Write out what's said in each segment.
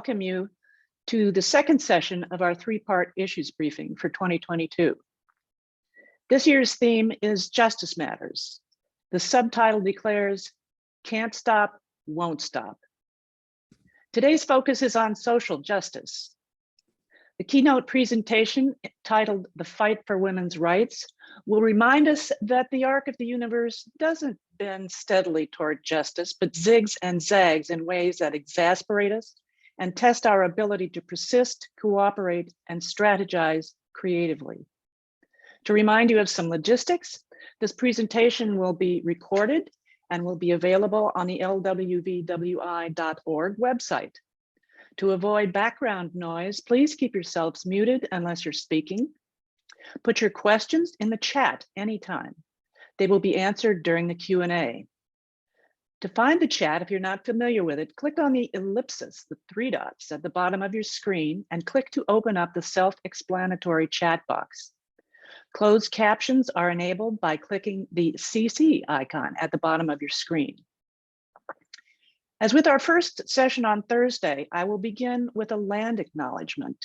welcome you to the second session of our three-part issues briefing for 2022. This year's theme is Justice Matters. The subtitle declares, Can't Stop, Won't Stop. Today's focus is on social justice. The keynote presentation, titled The Fight for Women's Rights, will remind us that the arc of the universe doesn't bend steadily toward justice, but zigs and zags in ways that exasperate us and test our ability to persist, cooperate, and strategize creatively. To remind you of some logistics, this presentation will be recorded and will be available on the lwvwi.org website. To avoid background noise, please keep yourselves muted unless you're speaking. Put your questions in the chat anytime. They will be answered during the Q&A. To find the chat, if you're not familiar with it, click on the ellipsis, the three dots at the bottom of your screen, and click to open up the self-explanatory chat box. Closed captions are enabled by clicking the CC icon at the bottom of your screen. As with our first session on Thursday, I will begin with a land acknowledgement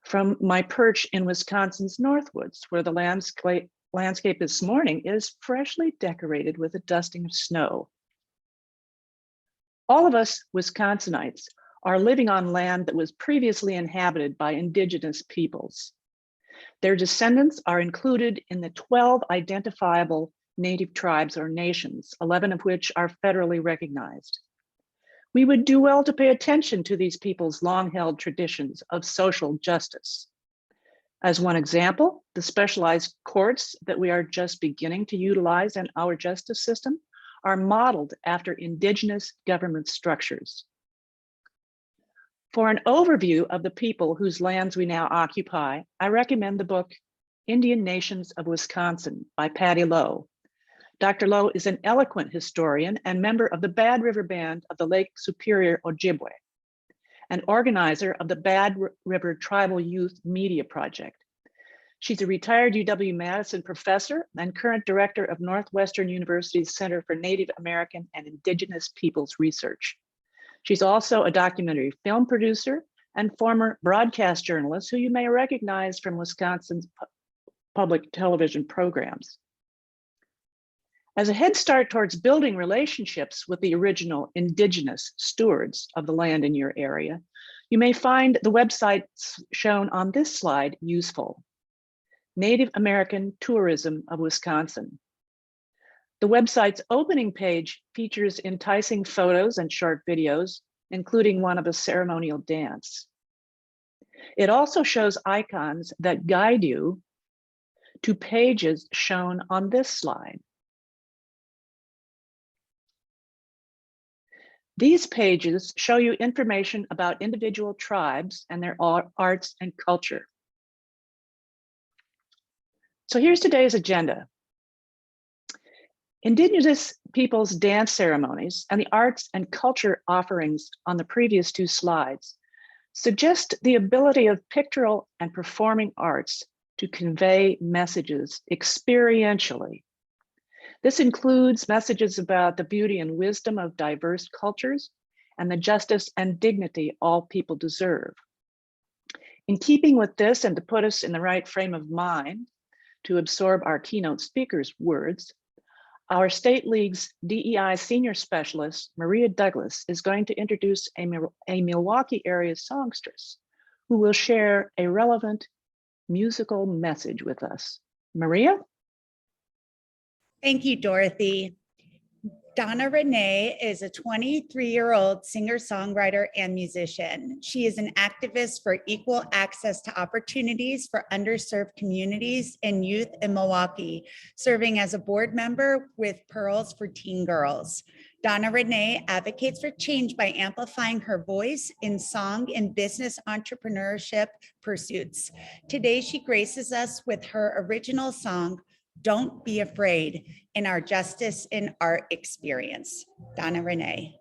from my perch in Wisconsin's Northwoods, where the landscape this morning is freshly decorated with a dusting of snow. All of us Wisconsinites are living on land that was previously inhabited by indigenous peoples. Their descendants are included in the 12 identifiable native tribes or nations, 11 of which are federally recognized. We would do well to pay attention to these people's long-held traditions of social justice. As one example, the specialized courts that we are just beginning to utilize in our justice system are modeled after indigenous government structures. For an overview of the people whose lands we now occupy, I recommend the book Indian Nations of Wisconsin by Patty Lowe. Dr. Lowe is an eloquent historian and member of the Bad River Band of the Lake Superior Ojibwe, an organizer of the Bad River Tribal Youth Media Project. She's a retired UW-Madison professor and current director of Northwestern University's Center for Native American and Indigenous Peoples Research. She's also a documentary film producer and former broadcast journalist who you may recognize from Wisconsin's public television programs. As a head start towards building relationships with the original indigenous stewards of the land in your area, you may find the websites shown on this slide useful. Native American Tourism of Wisconsin. The website's opening page features enticing photos and short videos, including one of a ceremonial dance. It also shows icons that guide you to pages shown on this slide. These pages show you information about individual tribes and their arts and culture. So here's today's agenda. Indigenous peoples' dance ceremonies and the arts and culture offerings on the previous two slides suggest the ability of pictorial and performing arts to convey messages experientially. This includes messages about the beauty and wisdom of diverse cultures and the justice and dignity all people deserve. In keeping with this, and to put us in the right frame of mind to absorb our keynote speaker's words, our State League's DEI Senior Specialist, Maria Douglas, is going to introduce a Milwaukee area songstress who will share a relevant musical message with us. Maria? Thank you, Dorothy. Donna Re'née is a 23-year-old singer-songwriter and musician. She is an activist for equal access to opportunities for underserved communities and youth in Milwaukee, serving as a board member with Pearls for Teen Girls. Donna Re'née advocates for change by amplifying her voice in song and business entrepreneurship pursuits. Today, she graces us with her original song, Don't Be Afraid, in our Justice in Art experience. Donna Re'née.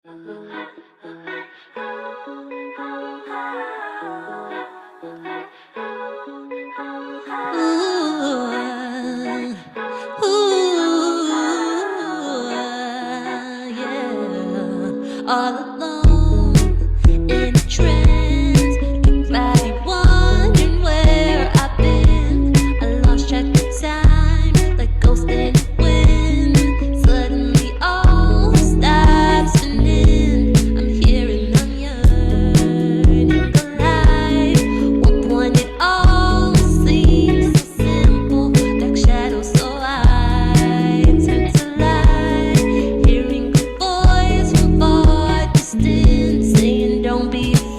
Yeah. All alone in a trance, anxiety wondering where I've been. I lost track of time, like ghost in the wind. Suddenly all stops spinning. I'm hearing I'm yearning alive. One point it all seems so simple. Dark shadows so I turn to light. Hearing a voice from far distance saying don't be afraid.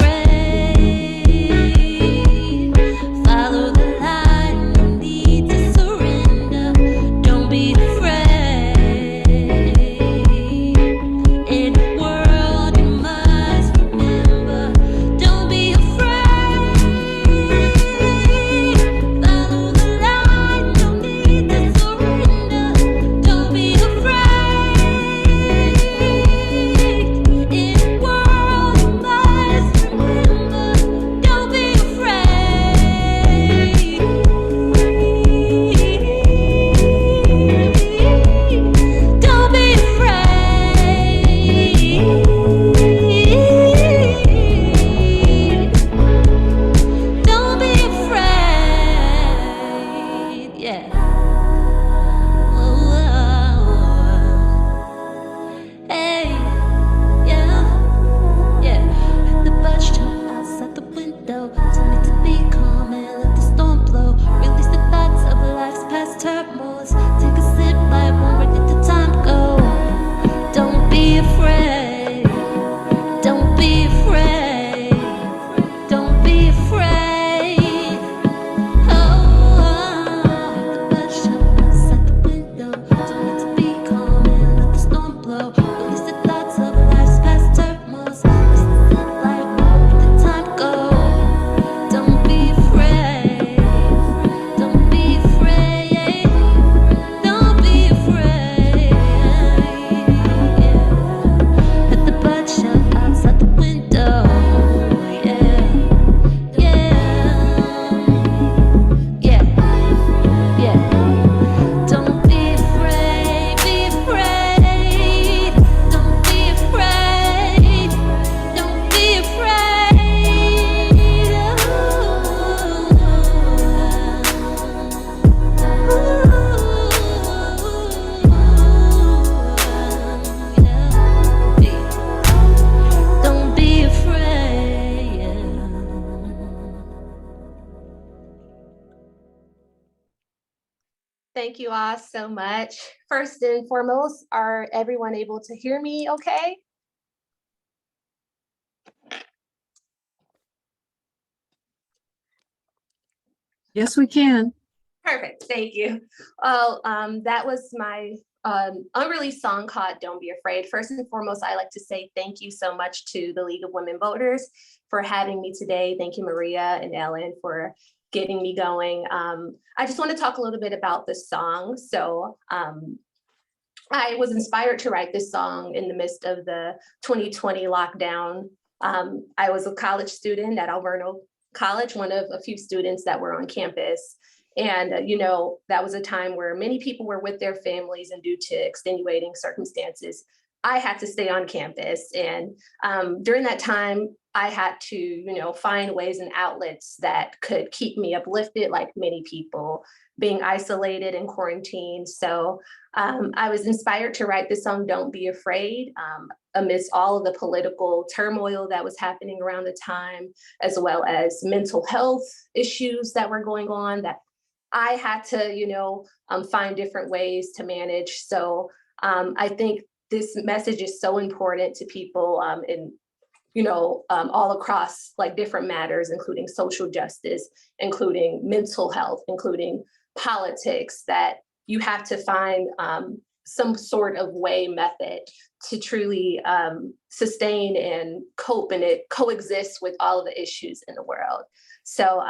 Follow the light, no need to surrender. Don't be afraid. In a world you must remember. Don't be afraid. Follow the light, no need to surrender. Don't be afraid. In a world you must remember. Don't be afraid. Don't be afraid. Don't be afraid. Yeah. Whoa. Hey. Yeah. Yeah. The bus stop outside the window told me to be calm and let the storm blow. Release the thoughts of life's past turmoils. Take a sip, like where did the time go? Don't be afraid. Don't be afraid. Don't be afraid. Oh, the bus stop outside the window told me to be calm and let the storm blow. Release the thoughts of life's past turmoils. Release the sip, like where did the time go? Don't be afraid. Don't be afraid. Don't be afraid. At the bus stop outside the window. Yeah. Yeah. Yeah. Don't be afraid. Be afraid. Don't be afraid. Don't be afraid. Don't be afraid. Thank you all so much. First and foremost, are everyone able to hear me okay? Yes, we can. Perfect, thank you. Well, that was my unreleased song called Don't Be Afraid. First and foremost, I like to say thank you so much to the League of Women Voters for having me today. Thank you, Maria and Ellen, for getting me going. I just want to talk a little bit about this song. So I was inspired to write this song in the midst of the 2020 lockdown. I was a college student at Alverno College, one of a few students that were on campus. And, you know, that was a time where many people were with their families, and due to extenuating circumstances, I had to stay on campus. And during that time, I had to, you know, find ways and outlets that could keep me uplifted, like many people being isolated and quarantined. So I was inspired to write this song, Don't Be Afraid, amidst all of the political turmoil that was happening around the time, as well as mental health issues that were going on that I had to, you know, find different ways to manage. So I think this message is so important to people in, you know, all across like different matters, including social justice, including mental health, including politics, that you have to find some sort of method to truly sustain and cope and coexist with all of the issues in the world. So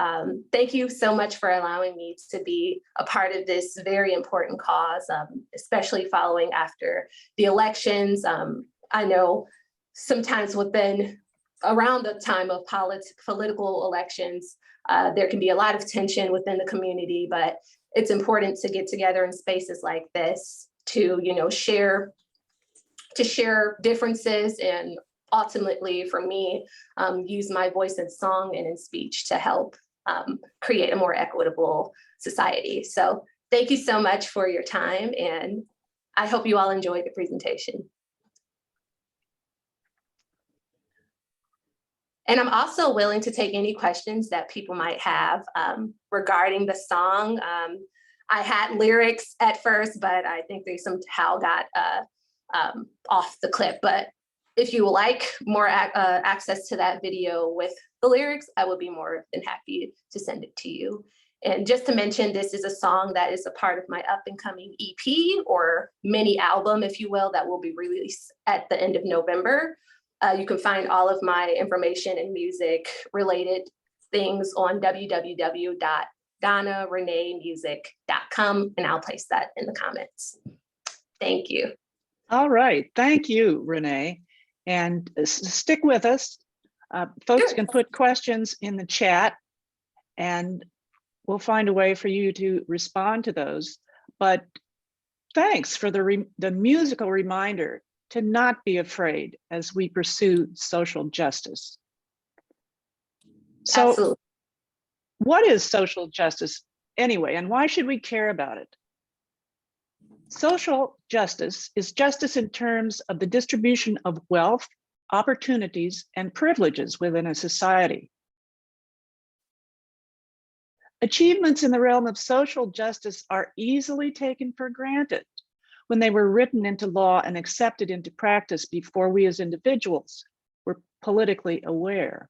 thank you so much for allowing me to be a part of this very important cause, especially following after the elections. I know sometimes around the time of political elections, there can be a lot of tension within the community, but it's important to get together in spaces like this to, share differences, and ultimately for me, use my voice in song and in speech to help create a more equitable society. So thank you so much for your time, and I hope you all enjoyed the presentation. And I'm also willing to take any questions that people might have regarding the song. I had lyrics at first, but I think they somehow got off the clip. But if you would like more access to that video with the lyrics, I would be more than happy to send it to you. And just to mention, this is a song that is a part of my up and coming EP, or mini album, if you will, that will be released at the end of November. You can find all of my information and music related things on www.donnare'neemusic.com, and I'll place that in the comments. Thank you. All right, thank you, Re'née. And stick with us. Folks can put questions in the chat, and we'll find a way for you to respond to those. But thanks for the musical reminder to not be afraid as we pursue social justice. So, Absolutely. what is social justice anyway, and why should we care about it? Social justice is justice in terms of the distribution of wealth, opportunities, and privileges within a society. Achievements in the realm of social justice are easily taken for granted when they were written into law and accepted into practice before we as individuals were politically aware.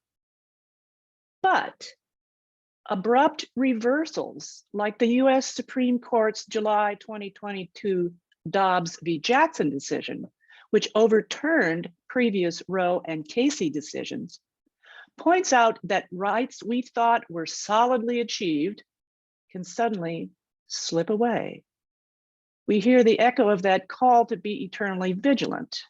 But abrupt reversals, like the US Supreme Court's July 2022 Dobbs v. Jackson decision, which overturned previous Roe and Casey decisions, points out that rights we thought were solidly achieved can suddenly slip away. We hear the echo of that call to be eternally vigilant.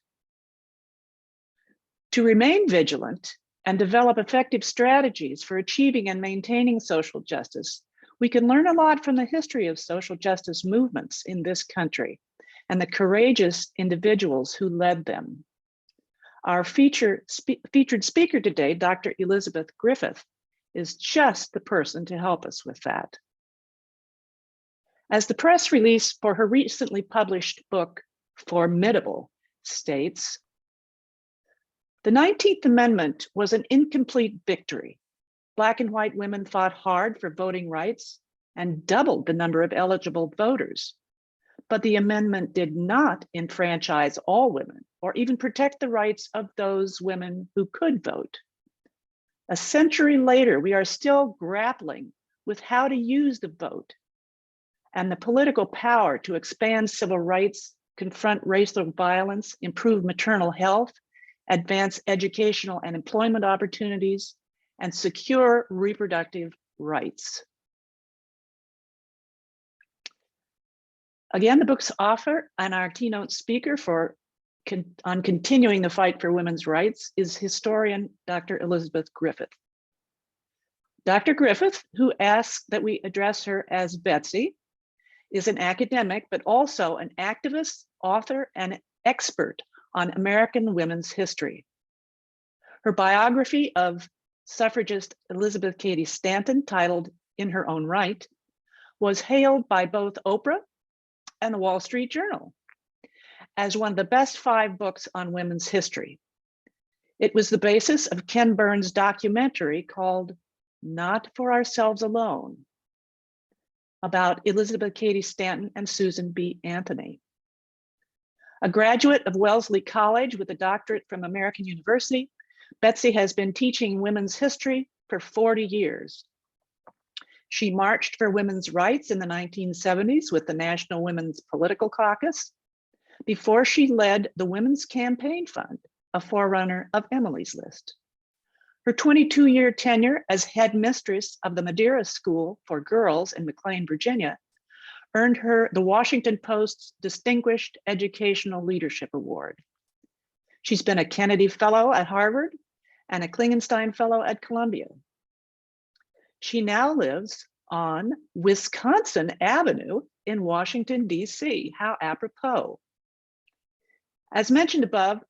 To remain vigilant and develop effective strategies for achieving and maintaining social justice, we can learn a lot from the history of social justice movements in this country and the courageous individuals who led them. Our featured speaker today, Dr. Elisabeth Griffith, is just the person to help us with that. As the press release for her recently published book, Formidable, states, the 19th Amendment was an incomplete victory. Black and white women fought hard for voting rights and doubled the number of eligible voters. But the amendment did not enfranchise all women or even protect the rights of those women who could vote. A century later, we are still grappling with how to use the vote and the political power to expand civil rights, confront racial violence, improve maternal health, advance educational and employment opportunities, and secure reproductive rights. Again, the book's author and our keynote speaker on continuing the fight for women's rights is historian Dr. Elisabeth Griffith. Dr. Griffith, who asks that we address her as Betsy, is an academic, but also an activist, author, and expert on American women's history. Her biography of suffragist Elizabeth Cady Stanton, titled In Her Own Right, was hailed by both Oprah and the Wall Street Journal as one of the best 5 books on women's history. It was the basis of Ken Burns' documentary called Not for Ourselves Alone, about Elizabeth Cady Stanton and Susan B. Anthony. A graduate of Wellesley College with a doctorate from American University, Betsy has been teaching women's history for 40 years. She marched for women's rights in the 1970s with the National Women's Political Caucus before she led the Women's Campaign Fund, a forerunner of Emily's List. Her 22-year tenure as headmistress of the Madeira School for Girls in McLean, Virginia, earned her the Washington Post's Distinguished Educational Leadership Award. She's been a Kennedy Fellow at Harvard and a Klingenstein Fellow at Columbia. She now lives on Wisconsin Avenue in Washington, D.C. How apropos. As mentioned above,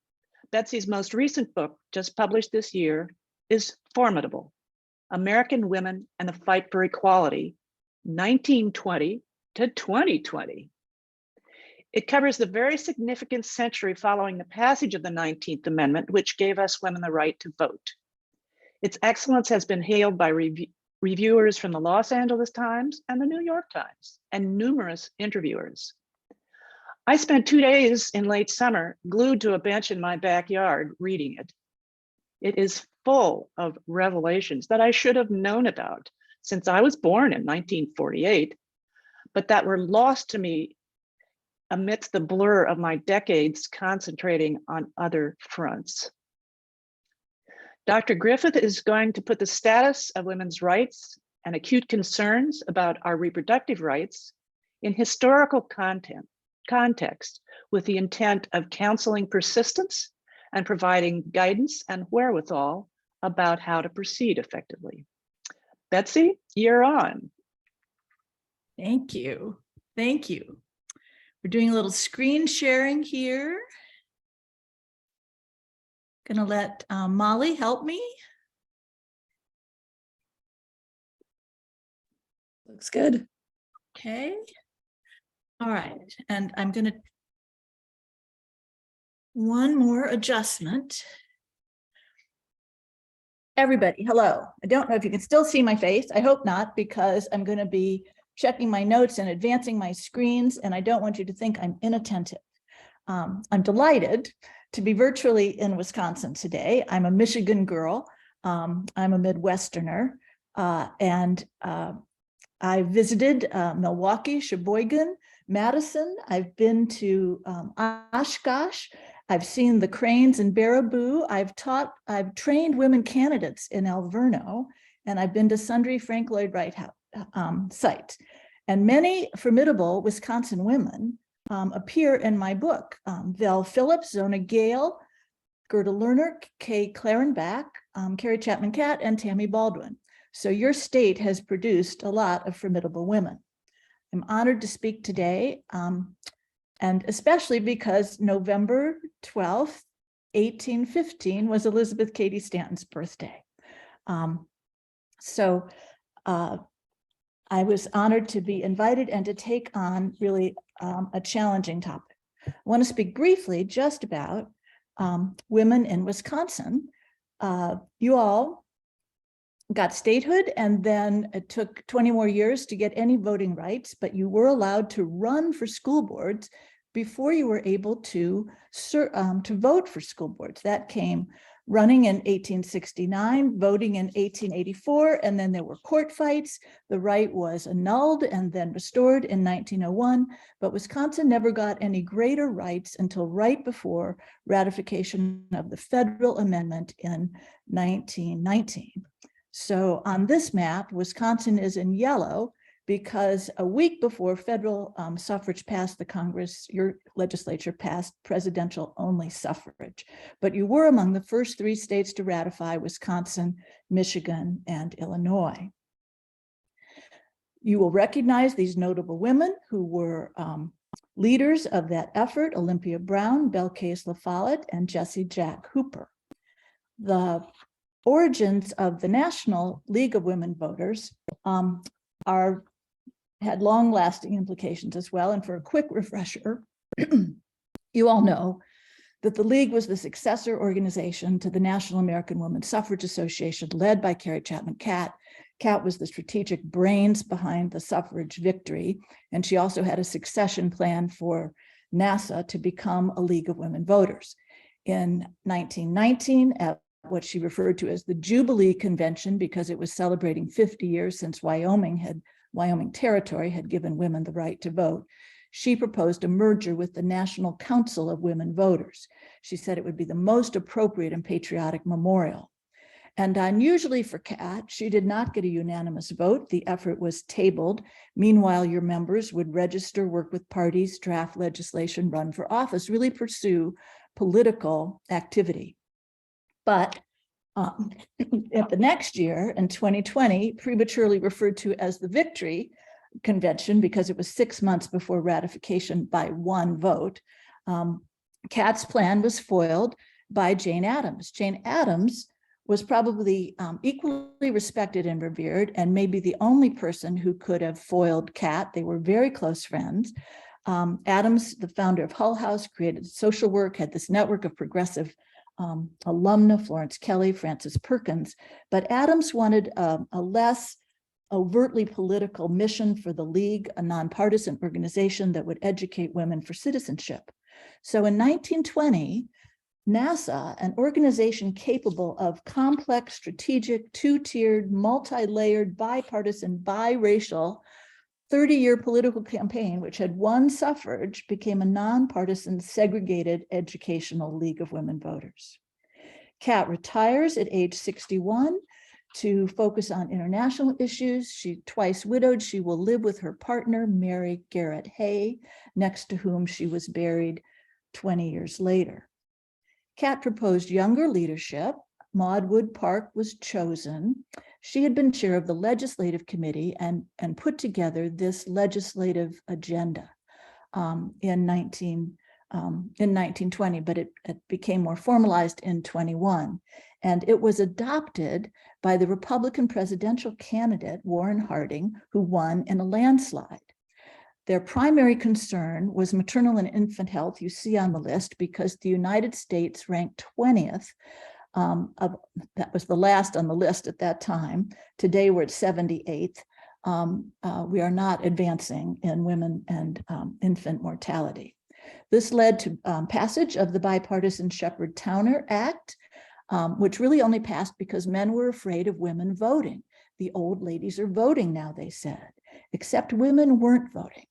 Betsy's most recent book, just published this year, is Formidable: American Women and the Fight for Equality, 1920 to 2020. It covers the very significant century following the passage of the 19th Amendment, which gave us women the right to vote. Its excellence has been hailed by reviewers from the Los Angeles Times and the New York Times, and numerous interviewers. I spent 2 days in late summer glued to a bench in my backyard reading it. It is full of revelations that I should have known about since I was born in 1948, but that were lost to me amidst the blur of my decades concentrating on other fronts. Dr. Griffith is going to put the status of women's rights and acute concerns about our reproductive rights in historical context with the intent of counseling persistence and providing guidance and wherewithal about how to proceed effectively. Betsy, you're on. Thank you. Thank you. We're doing a little screen sharing here. Gonna let Molly help me. Looks good. Okay. All right, and I'm gonna one more adjustment. Everybody, hello. I don't know if you can still see my face. I hope not, because I'm going to be checking my notes and advancing my screens, and I don't want you to think I'm inattentive. I'm delighted to be virtually in Wisconsin today. I'm a Michigan girl. I'm a Midwesterner, and I visited Milwaukee, Sheboygan, Madison. I've been to Oshkosh. I've seen the cranes in Baraboo. I've trained women candidates in Alverno, and I've been to sundry Frank Lloyd Wright sites. And many formidable Wisconsin women appear in my book. Val Phillips, Zona Gale, Gerda Lerner, Kay Clarenbach, Carrie Chapman Catt, and Tammy Baldwin. So your state has produced a lot of formidable women. I'm honored to speak today, and especially because November 12th, 1815 was Elizabeth Cady Stanton's birthday. So I was honored to be invited and to take on really a challenging topic. I want to speak briefly just about women in Wisconsin. You all got statehood, and then it took 20 more years to get any voting rights, but you were allowed to run for school boards before you were able to vote for school boards. That came running in 1869, voting in 1884, and then there were court fights. The right was annulled and then restored in 1901, but Wisconsin never got any greater rights until right before ratification of the federal amendment in 1919. So on this map, Wisconsin is in yellow because a week before federal suffrage passed the Congress, your legislature passed presidential only suffrage. But you were among the first 3 states to ratify: Wisconsin, Michigan, and Illinois. You will recognize these notable women who were leaders of that effort: Olympia Brown, Belle Case La Follette, and Jessie Jack Hooper. The origins of the National League of Women Voters had long-lasting implications as well. And for a quick refresher, you all know that the League was the successor organization to the National American Woman Suffrage Association, led by Carrie Chapman Catt. Catt was the strategic brains behind the suffrage victory, and she also had a succession plan for NASA to become a League of Women Voters. In 1919, at what she referred to as the Jubilee Convention, because it was celebrating 50 years since Wyoming Territory had given women the right to vote, she proposed a merger with the National Council of Women Voters. She said it would be the most appropriate and patriotic memorial. And unusually for Kat, she did not get a unanimous vote. The effort was tabled. Meanwhile, your members would register, work with parties, draft legislation, run for office, really pursue political activity. But at the next year, in 2020, prematurely referred to as the Victory Convention because it was 6 months before ratification by one vote, Kat's plan was foiled by Jane Addams. Jane Addams was probably equally respected and revered, and maybe the only person who could have foiled Kat. They were very close friends. Addams, the founder of Hull House, created social work, had this network of progressive alumna, Florence Kelley, Frances Perkins, but Addams wanted a less overtly political mission for the League, a nonpartisan organization that would educate women for citizenship. So in 1920, NASA, an organization capable of complex, strategic, two-tiered, multi-layered, bipartisan, biracial, 30-year political campaign, which had won suffrage, became a nonpartisan, segregated educational League of Women Voters. Kat retires at age 61 to focus on international issues. She twice widowed. She will live with her partner, Mary Garrett Hay, next to whom she was buried 20 years later. Kat proposed younger leadership. Maud Wood Park was chosen. She had been chair of the legislative committee and put together this legislative agenda in 1920, but it became more formalized in 21. And it was adopted by the Republican presidential candidate, Warren Harding, who won in a landslide. Their primary concern was maternal and infant health, you see on the list, because the United States ranked 20th. That was the last on the list at that time. Today we're at 78th. We are not advancing in women and infant mortality. This led to passage of the bipartisan Shepherd-Towner Act, which really only passed because men were afraid of women voting. The old ladies are voting now, they said, except women weren't voting.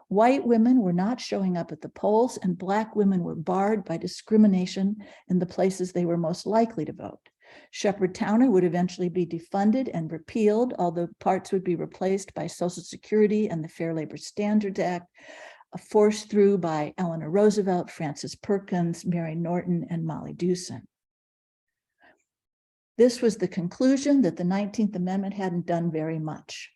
White women were not showing up at the polls, and Black women were barred by discrimination in the places they were most likely to vote. Shepherd-Towner would eventually be defunded and repealed, although parts would be replaced by Social Security and the Fair Labor Standards Act, forced through by Eleanor Roosevelt, Frances Perkins, Mary Norton, and Molly Dewson. This was the conclusion that the 19th Amendment hadn't done very much.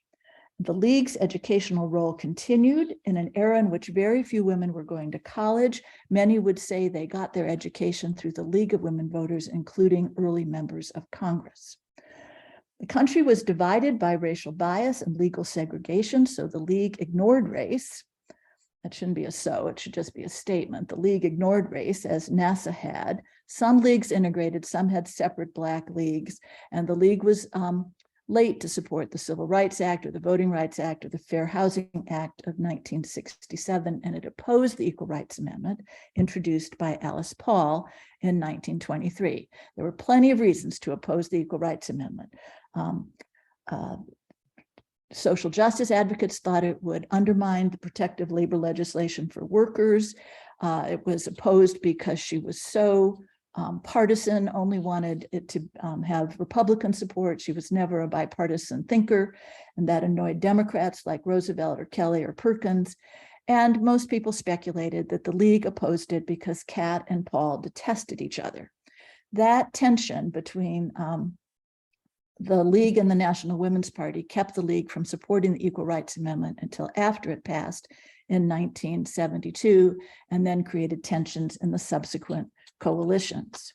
The League's educational role continued in an era in which very few women were going to college. Many would say they got their education through the League of Women Voters, including early members of Congress. The country was divided by racial bias and legal segregation, so the League ignored race. That shouldn't be a so, it should just be a statement. The League ignored race, as NASA had. Some leagues integrated, some had separate Black leagues, and the League was late to support the Civil Rights Act or the Voting Rights Act or the Fair Housing Act of 1967, and it opposed the Equal Rights Amendment introduced by Alice Paul in 1923. There were plenty of reasons to oppose the Equal Rights Amendment. Social justice advocates thought it would undermine the protective labor legislation for workers. It was opposed because she was so partisan, only wanted it to have Republican support. She was never a bipartisan thinker, and that annoyed Democrats like Roosevelt or Kelley or Perkins. And most people speculated that the League opposed it because Kat and Paul detested each other. That tension between the League and the National Women's Party kept the League from supporting the Equal Rights Amendment until after it passed in 1972, and then created tensions in the subsequent coalitions.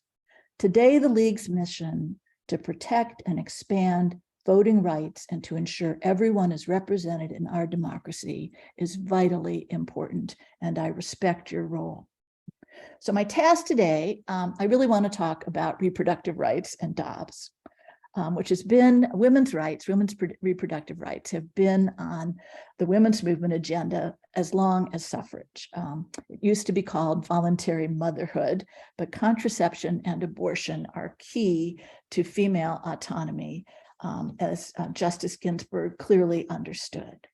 Today, the League's mission to protect and expand voting rights and to ensure everyone is represented in our democracy is vitally important, and I respect your role. So my task today, I really want to talk about reproductive rights and Dobbs, which has been women's rights, women's reproductive rights have been on the women's movement agenda as long as suffrage. It used to be called voluntary motherhood, but contraception and abortion are key to female autonomy, as Justice Ginsburg clearly understood.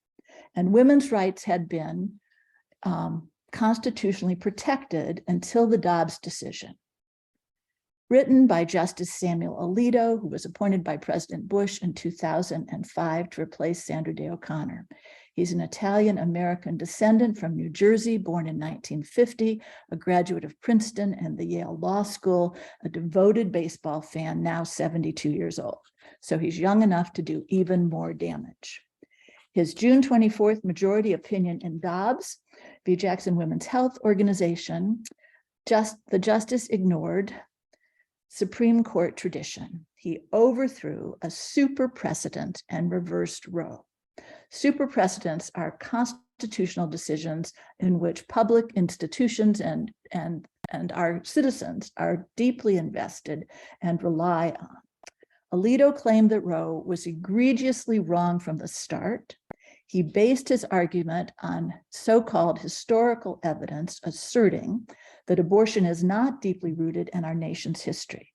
And women's rights had been constitutionally protected until the Dobbs decision. written by Justice Samuel Alito, who was appointed by President Bush in 2005 to replace Sandra Day O'Connor. He's an Italian-American descendant from New Jersey, born in 1950, a graduate of Princeton and the Yale Law School, a devoted baseball fan, now 72 years old. So he's young enough to do even more damage. His June 24th majority opinion in Dobbs v. Jackson Women's Health Organization, the justice ignored Supreme Court tradition. He overthrew a super precedent and reversed Roe. Super precedents are constitutional decisions in which public institutions and our citizens are deeply invested and rely on. Alito claimed that Roe was egregiously wrong from the start. He based his argument on so-called historical evidence asserting that abortion is not deeply rooted in our nation's history.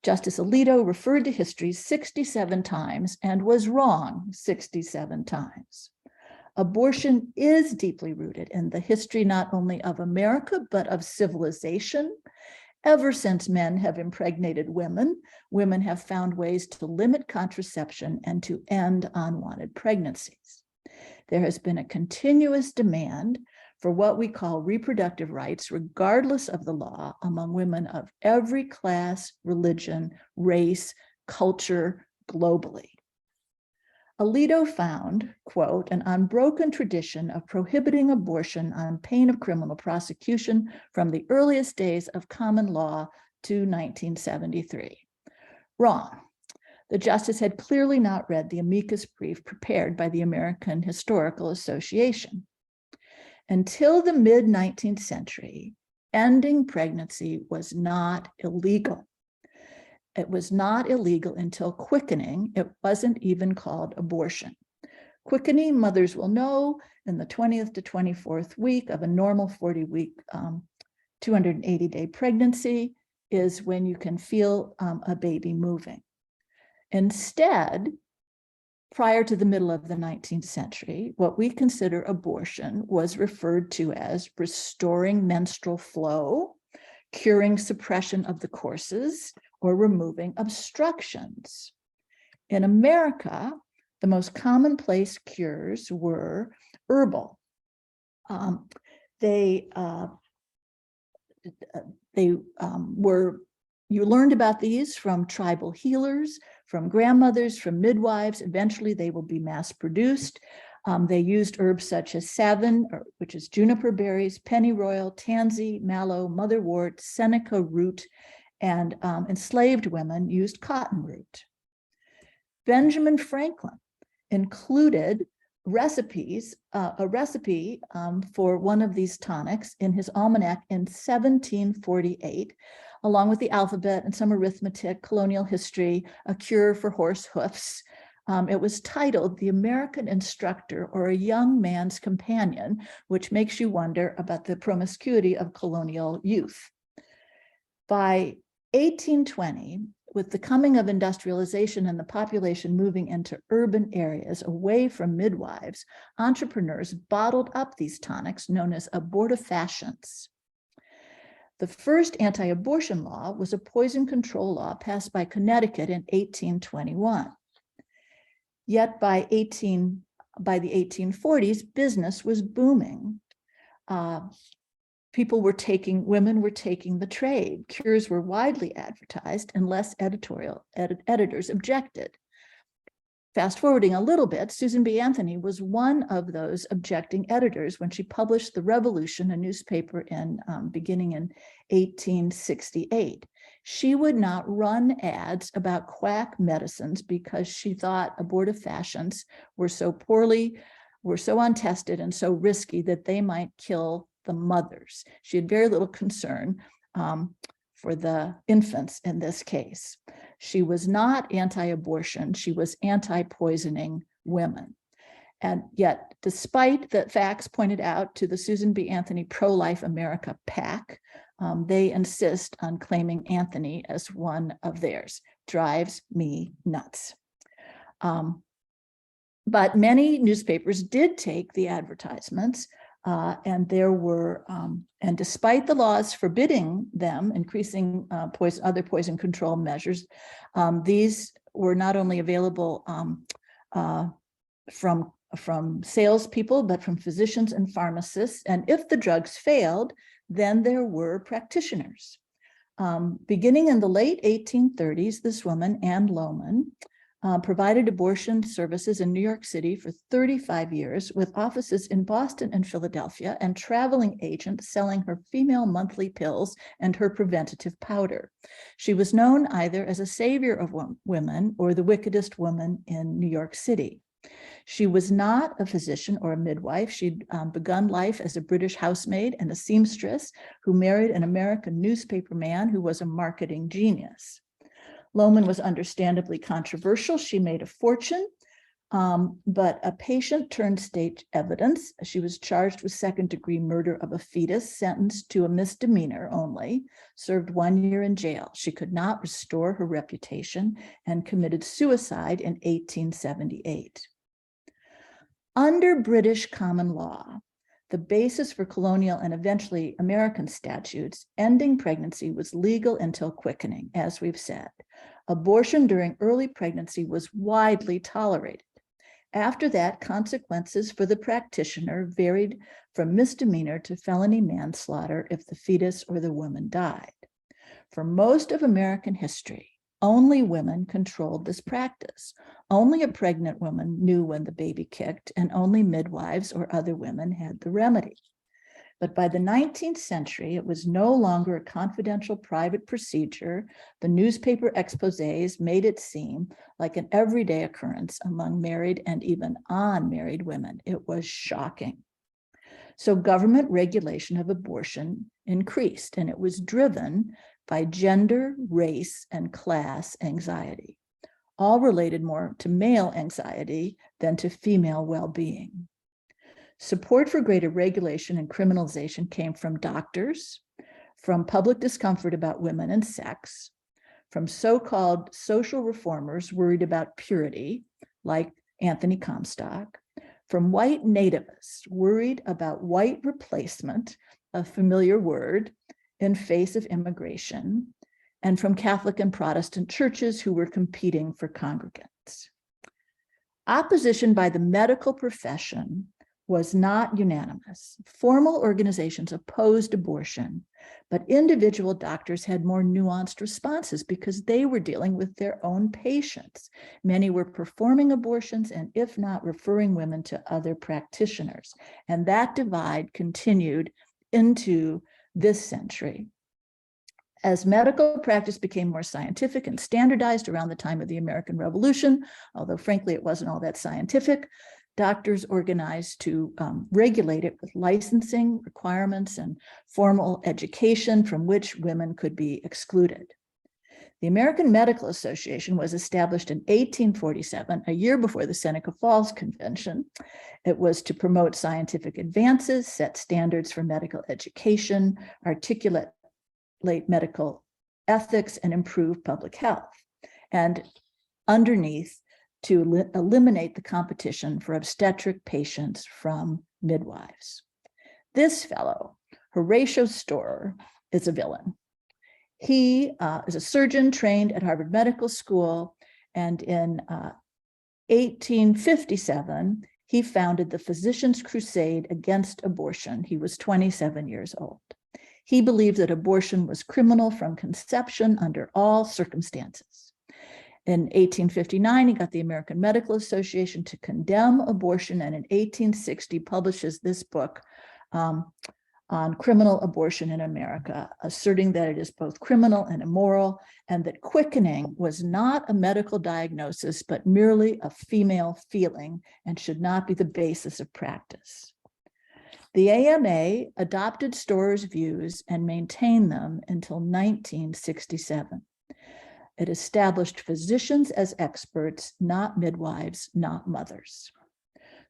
Justice Alito referred to history 67 times and was wrong 67 times. Abortion is deeply rooted in the history not only of America, but of civilization. Ever since men have impregnated women, women have found ways to limit contraception and to end unwanted pregnancies. There has been a continuous demand for what we call reproductive rights, regardless of the law, among women of every class, religion, race, culture, globally. Alito found, quote, an unbroken tradition of prohibiting abortion on pain of criminal prosecution from the earliest days of common law to 1973. Wrong. The justice had clearly not read the amicus brief prepared by the American Historical Association. Until the mid-19th century, ending pregnancy was not illegal. It was not illegal until quickening. It wasn't even called abortion. Quickening, mothers will know, in the 20th to 24th week of a normal 40-week, 280-day pregnancy is when you can feel a baby moving. Instead, prior to the middle of the 19th century, what we consider abortion was referred to as restoring menstrual flow, curing suppression of the courses, or removing obstructions. In America, the most commonplace cures were herbal. You learned about these from tribal healers, from grandmothers, from midwives. Eventually, they will be mass produced. They used herbs such as savin, which is juniper berries, pennyroyal, tansy, mallow, motherwort, seneca root, and enslaved women used cotton root. Benjamin Franklin included a recipe for one of these tonics in his almanac in 1748, along with the alphabet and some arithmetic, colonial history, a cure for horse hoofs. It was titled The American Instructor, or a Young Man's Companion, which makes you wonder about the promiscuity of colonial youth. By 1820, with the coming of industrialization and the population moving into urban areas away from midwives, entrepreneurs bottled up these tonics known as abortifacients. The first anti-abortion law was a poison control law passed by Connecticut in 1821. Yet by the 1840s, business was booming. Women were taking the trade. Cures were widely advertised and less editors objected. Fast forwarding a little bit, Susan B. Anthony was one of those objecting editors when she published The Revolution, a newspaper beginning in 1868. She would not run ads about quack medicines because she thought abortifacients were so untested and so risky that they might kill the mothers. She had very little concern for the infants in this case. She was not anti-abortion, she was anti-poisoning women. And yet, despite the facts pointed out to the Susan B. Anthony Pro-Life America PAC, they insist on claiming Anthony as one of theirs. Drives me nuts. But many newspapers did take the advertisements And there were, and despite the laws forbidding them, increasing other poison control measures, these were not only available from salespeople, but from physicians and pharmacists. And if the drugs failed, then there were practitioners. Beginning in the late 1830s, this woman, Anne Lohman, provided abortion services in New York City for 35 years with offices in Boston and Philadelphia and traveling agents selling her female monthly pills and her preventative powder. She was known either as a savior of women or the wickedest woman in New York City. She was not a physician or a midwife. She'd begun life as a British housemaid and a seamstress who married an American newspaper man who was a marketing genius. Lohman was understandably controversial. She made a fortune, but a patient turned state evidence. She was charged with second-degree murder of a fetus, sentenced to a misdemeanor only, served 1 year in jail. She could not restore her reputation and committed suicide in 1878. Under British common law, the basis for colonial and eventually American statutes, ending pregnancy was legal until quickening, as we've said. Abortion during early pregnancy was widely tolerated. After that, consequences for the practitioner varied from misdemeanor to felony manslaughter if the fetus or the woman died. For most of American history, only women controlled this practice. Only a pregnant woman knew when the baby kicked, and only midwives or other women had the remedy. But by the 19th century, it was no longer a confidential private procedure. The newspaper exposés made it seem like an everyday occurrence among married and even unmarried women. It was shocking. So government regulation of abortion increased, and it was driven by gender, race, and class anxiety, all related more to male anxiety than to female well-being. Support for greater regulation and criminalization came from doctors, from public discomfort about women and sex, from so-called social reformers worried about purity, like Anthony Comstock, from white nativists worried about white replacement, a familiar word, in face of immigration, and from Catholic and Protestant churches who were competing for congregants. Opposition by the medical profession was not unanimous. Formal organizations opposed abortion, but individual doctors had more nuanced responses because they were dealing with their own patients. Many were performing abortions and, if not, referring women to other practitioners. And that divide continued into this century. As medical practice became more scientific and standardized around the time of the American Revolution, although frankly it wasn't all that scientific, doctors organized to regulate it with licensing requirements and formal education from which women could be excluded. The American Medical Association was established in 1847, a year before the Seneca Falls Convention. It was to promote scientific advances, set standards for medical education, articulate medical ethics, and improve public health. And underneath, to eliminate the competition for obstetric patients from midwives. This fellow, Horatio Storer, is a villain. He is a surgeon trained at Harvard Medical School, and in 1857, he founded the Physicians' Crusade Against Abortion. He was 27 years old. He believed that abortion was criminal from conception under all circumstances. In 1859, he got the American Medical Association to condemn abortion, and in 1860 publishes this book on criminal abortion in America, asserting that it is both criminal and immoral, and that quickening was not a medical diagnosis, but merely a female feeling and should not be the basis of practice. The AMA adopted Storer's views and maintained them until 1967. It established physicians as experts, not midwives, not mothers.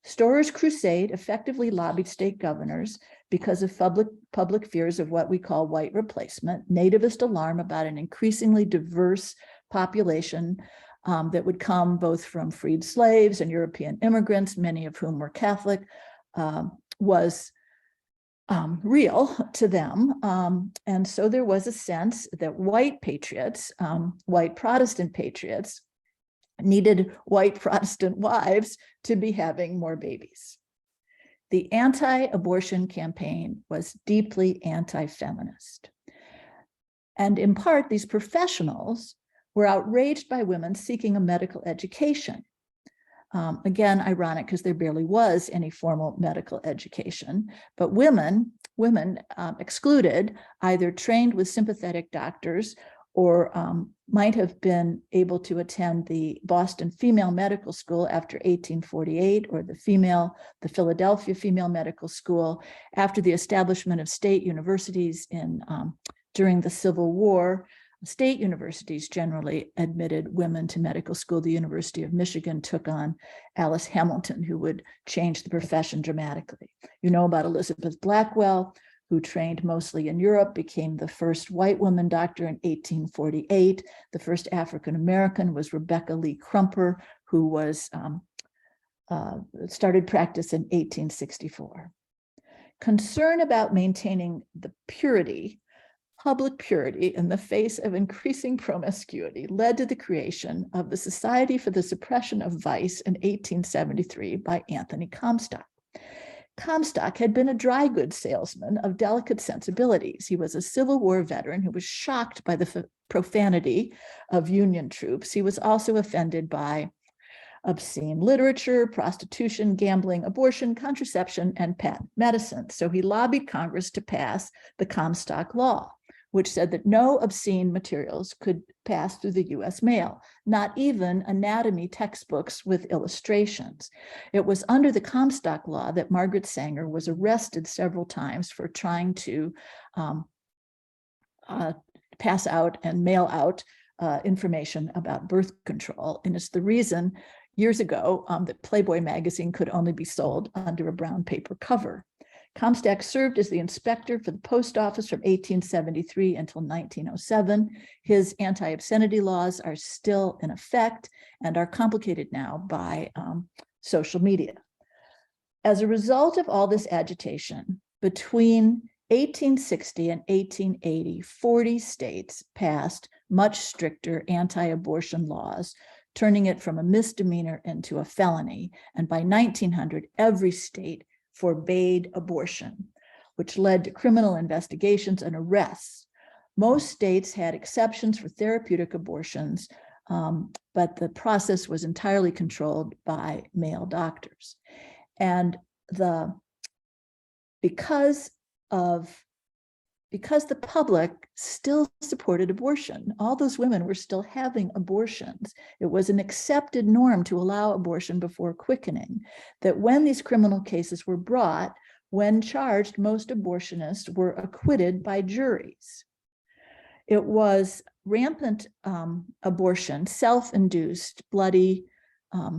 Storer's crusade effectively lobbied state governors because of public fears of what we call white replacement, nativist alarm about an increasingly diverse population that would come both from freed slaves and European immigrants, many of whom were Catholic, was real to them. And so there was a sense that white patriots, white Protestant patriots, needed white Protestant wives to be having more babies. The anti-abortion campaign was deeply anti-feminist. And in part, these professionals were outraged by women seeking a medical education. Again, ironic because there barely was any formal medical education, but women excluded, either trained with sympathetic doctors or might have been able to attend the Boston Female Medical School after 1848, or the Philadelphia Female Medical School after the establishment of state universities during the Civil War. State universities generally admitted women to medical school. The University of Michigan took on Alice Hamilton, who would change the profession dramatically. You know about Elizabeth Blackwell, who trained mostly in Europe, became the first white woman doctor in 1848. The first African-American was Rebecca Lee Crumper, who was started practice in 1864. Concern about maintaining the public purity in the face of increasing promiscuity led to the creation of the Society for the Suppression of Vice in 1873 by Anthony Comstock. Comstock had been a dry goods salesman of delicate sensibilities. He was a Civil War veteran who was shocked by the profanity of Union troops. He was also offended by obscene literature, prostitution, gambling, abortion, contraception, and patent medicine. So he lobbied Congress to pass the Comstock Law, which said that no obscene materials could pass through the US mail, not even anatomy textbooks with illustrations. It was under the Comstock Law that Margaret Sanger was arrested several times for trying to pass out and mail out information about birth control. And it's the reason years ago that Playboy magazine could only be sold under a brown paper cover. Comstock served as the inspector for the post office from 1873 until 1907. His anti-obscenity laws are still in effect and are complicated now by social media. As a result of all this agitation, between 1860 and 1880, 40 states passed much stricter anti-abortion laws, turning it from a misdemeanor into a felony. And by 1900, every state forbade abortion, which led to criminal investigations and arrests. Most states had exceptions for therapeutic abortions, but the process was entirely controlled by male doctors. And because the public still supported abortion, all those women were still having abortions. It was an accepted norm to allow abortion before quickening, that when these criminal cases were brought, when charged, most abortionists were acquitted by juries. It was rampant abortion, self-induced, bloody,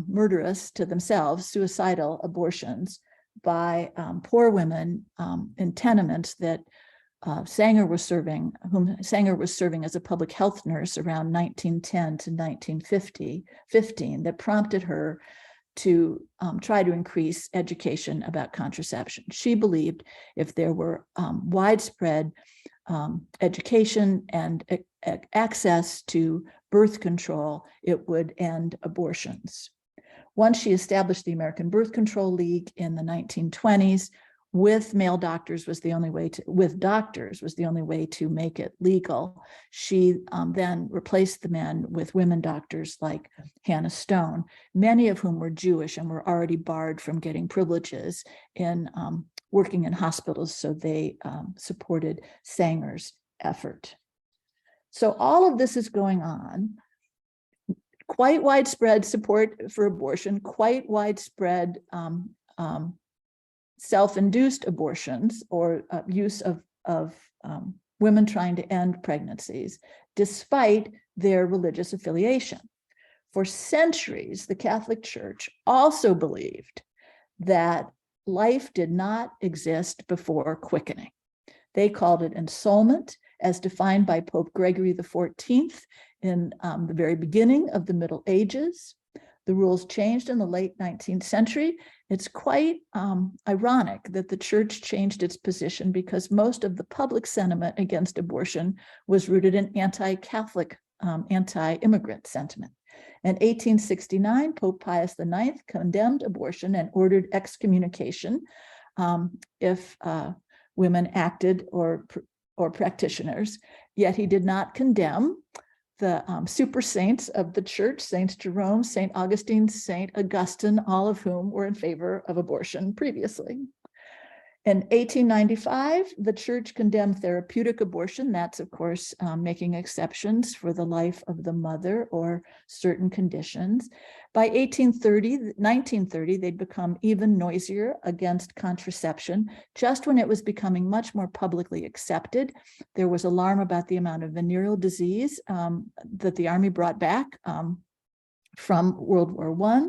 murderous to themselves, suicidal abortions by poor women in tenements that whom Sanger was serving as a public health nurse around 1910 to 1915, that prompted her to try to increase education about contraception. She believed if there were widespread education and access to birth control, it would end abortions. Once she established the American Birth Control League in the 1920s, with male doctors was the only way to make it legal. She then replaced the men with women doctors like Hannah Stone, many of whom were Jewish and were already barred from getting privileges in working in hospitals, so they supported Sanger's effort. So all of this is going on. Quite widespread support for abortion, quite widespread self-induced abortions or use of women trying to end pregnancies, despite their religious affiliation. For centuries, the Catholic Church also believed that life did not exist before quickening. They called it ensoulment, as defined by Pope Gregory XIV in the very beginning of the Middle Ages. The rules changed in the late 19th century. It's quite ironic that the church changed its position because most of the public sentiment against abortion was rooted in anti-Catholic, anti-immigrant sentiment. In 1869, Pope Pius IX condemned abortion and ordered excommunication if women acted or practitioners, yet he did not condemn the super saints of the church, Saints Jerome, St. Augustine, St. Augustine, all of whom were in favor of abortion previously. In 1895, the church condemned therapeutic abortion. That's, of course, making exceptions for the life of the mother or certain conditions. By 1930, they'd become even noisier against contraception. Just when it was becoming much more publicly accepted, there was alarm about the amount of venereal disease that the Army brought back from World War I.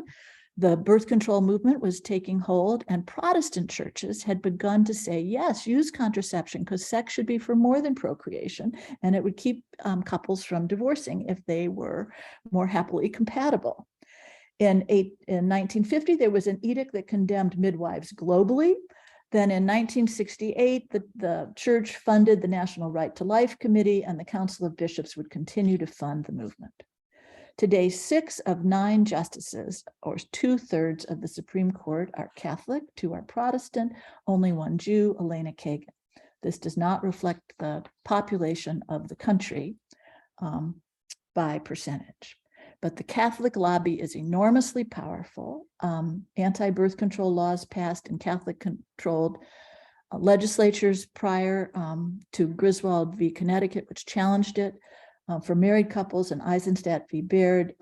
The birth control movement was taking hold, and Protestant churches had begun to say, yes, use contraception because sex should be for more than procreation, and it would keep couples from divorcing if they were more happily compatible. In 1950, there was an edict that condemned midwives globally. Then in 1968, the church funded the National Right to Life Committee, and the Council of Bishops would continue to fund the movement. Today, 6 of 9 justices, or 2/3 of the Supreme Court, are Catholic, 2 are Protestant, only 1 Jew, Elena Kagan. This does not reflect the population of the country by percentage. But the Catholic lobby is enormously powerful. Anti-birth control laws passed in Catholic-controlled legislatures prior to Griswold v. Connecticut, which challenged it. For married couples and Eisenstadt v. Baird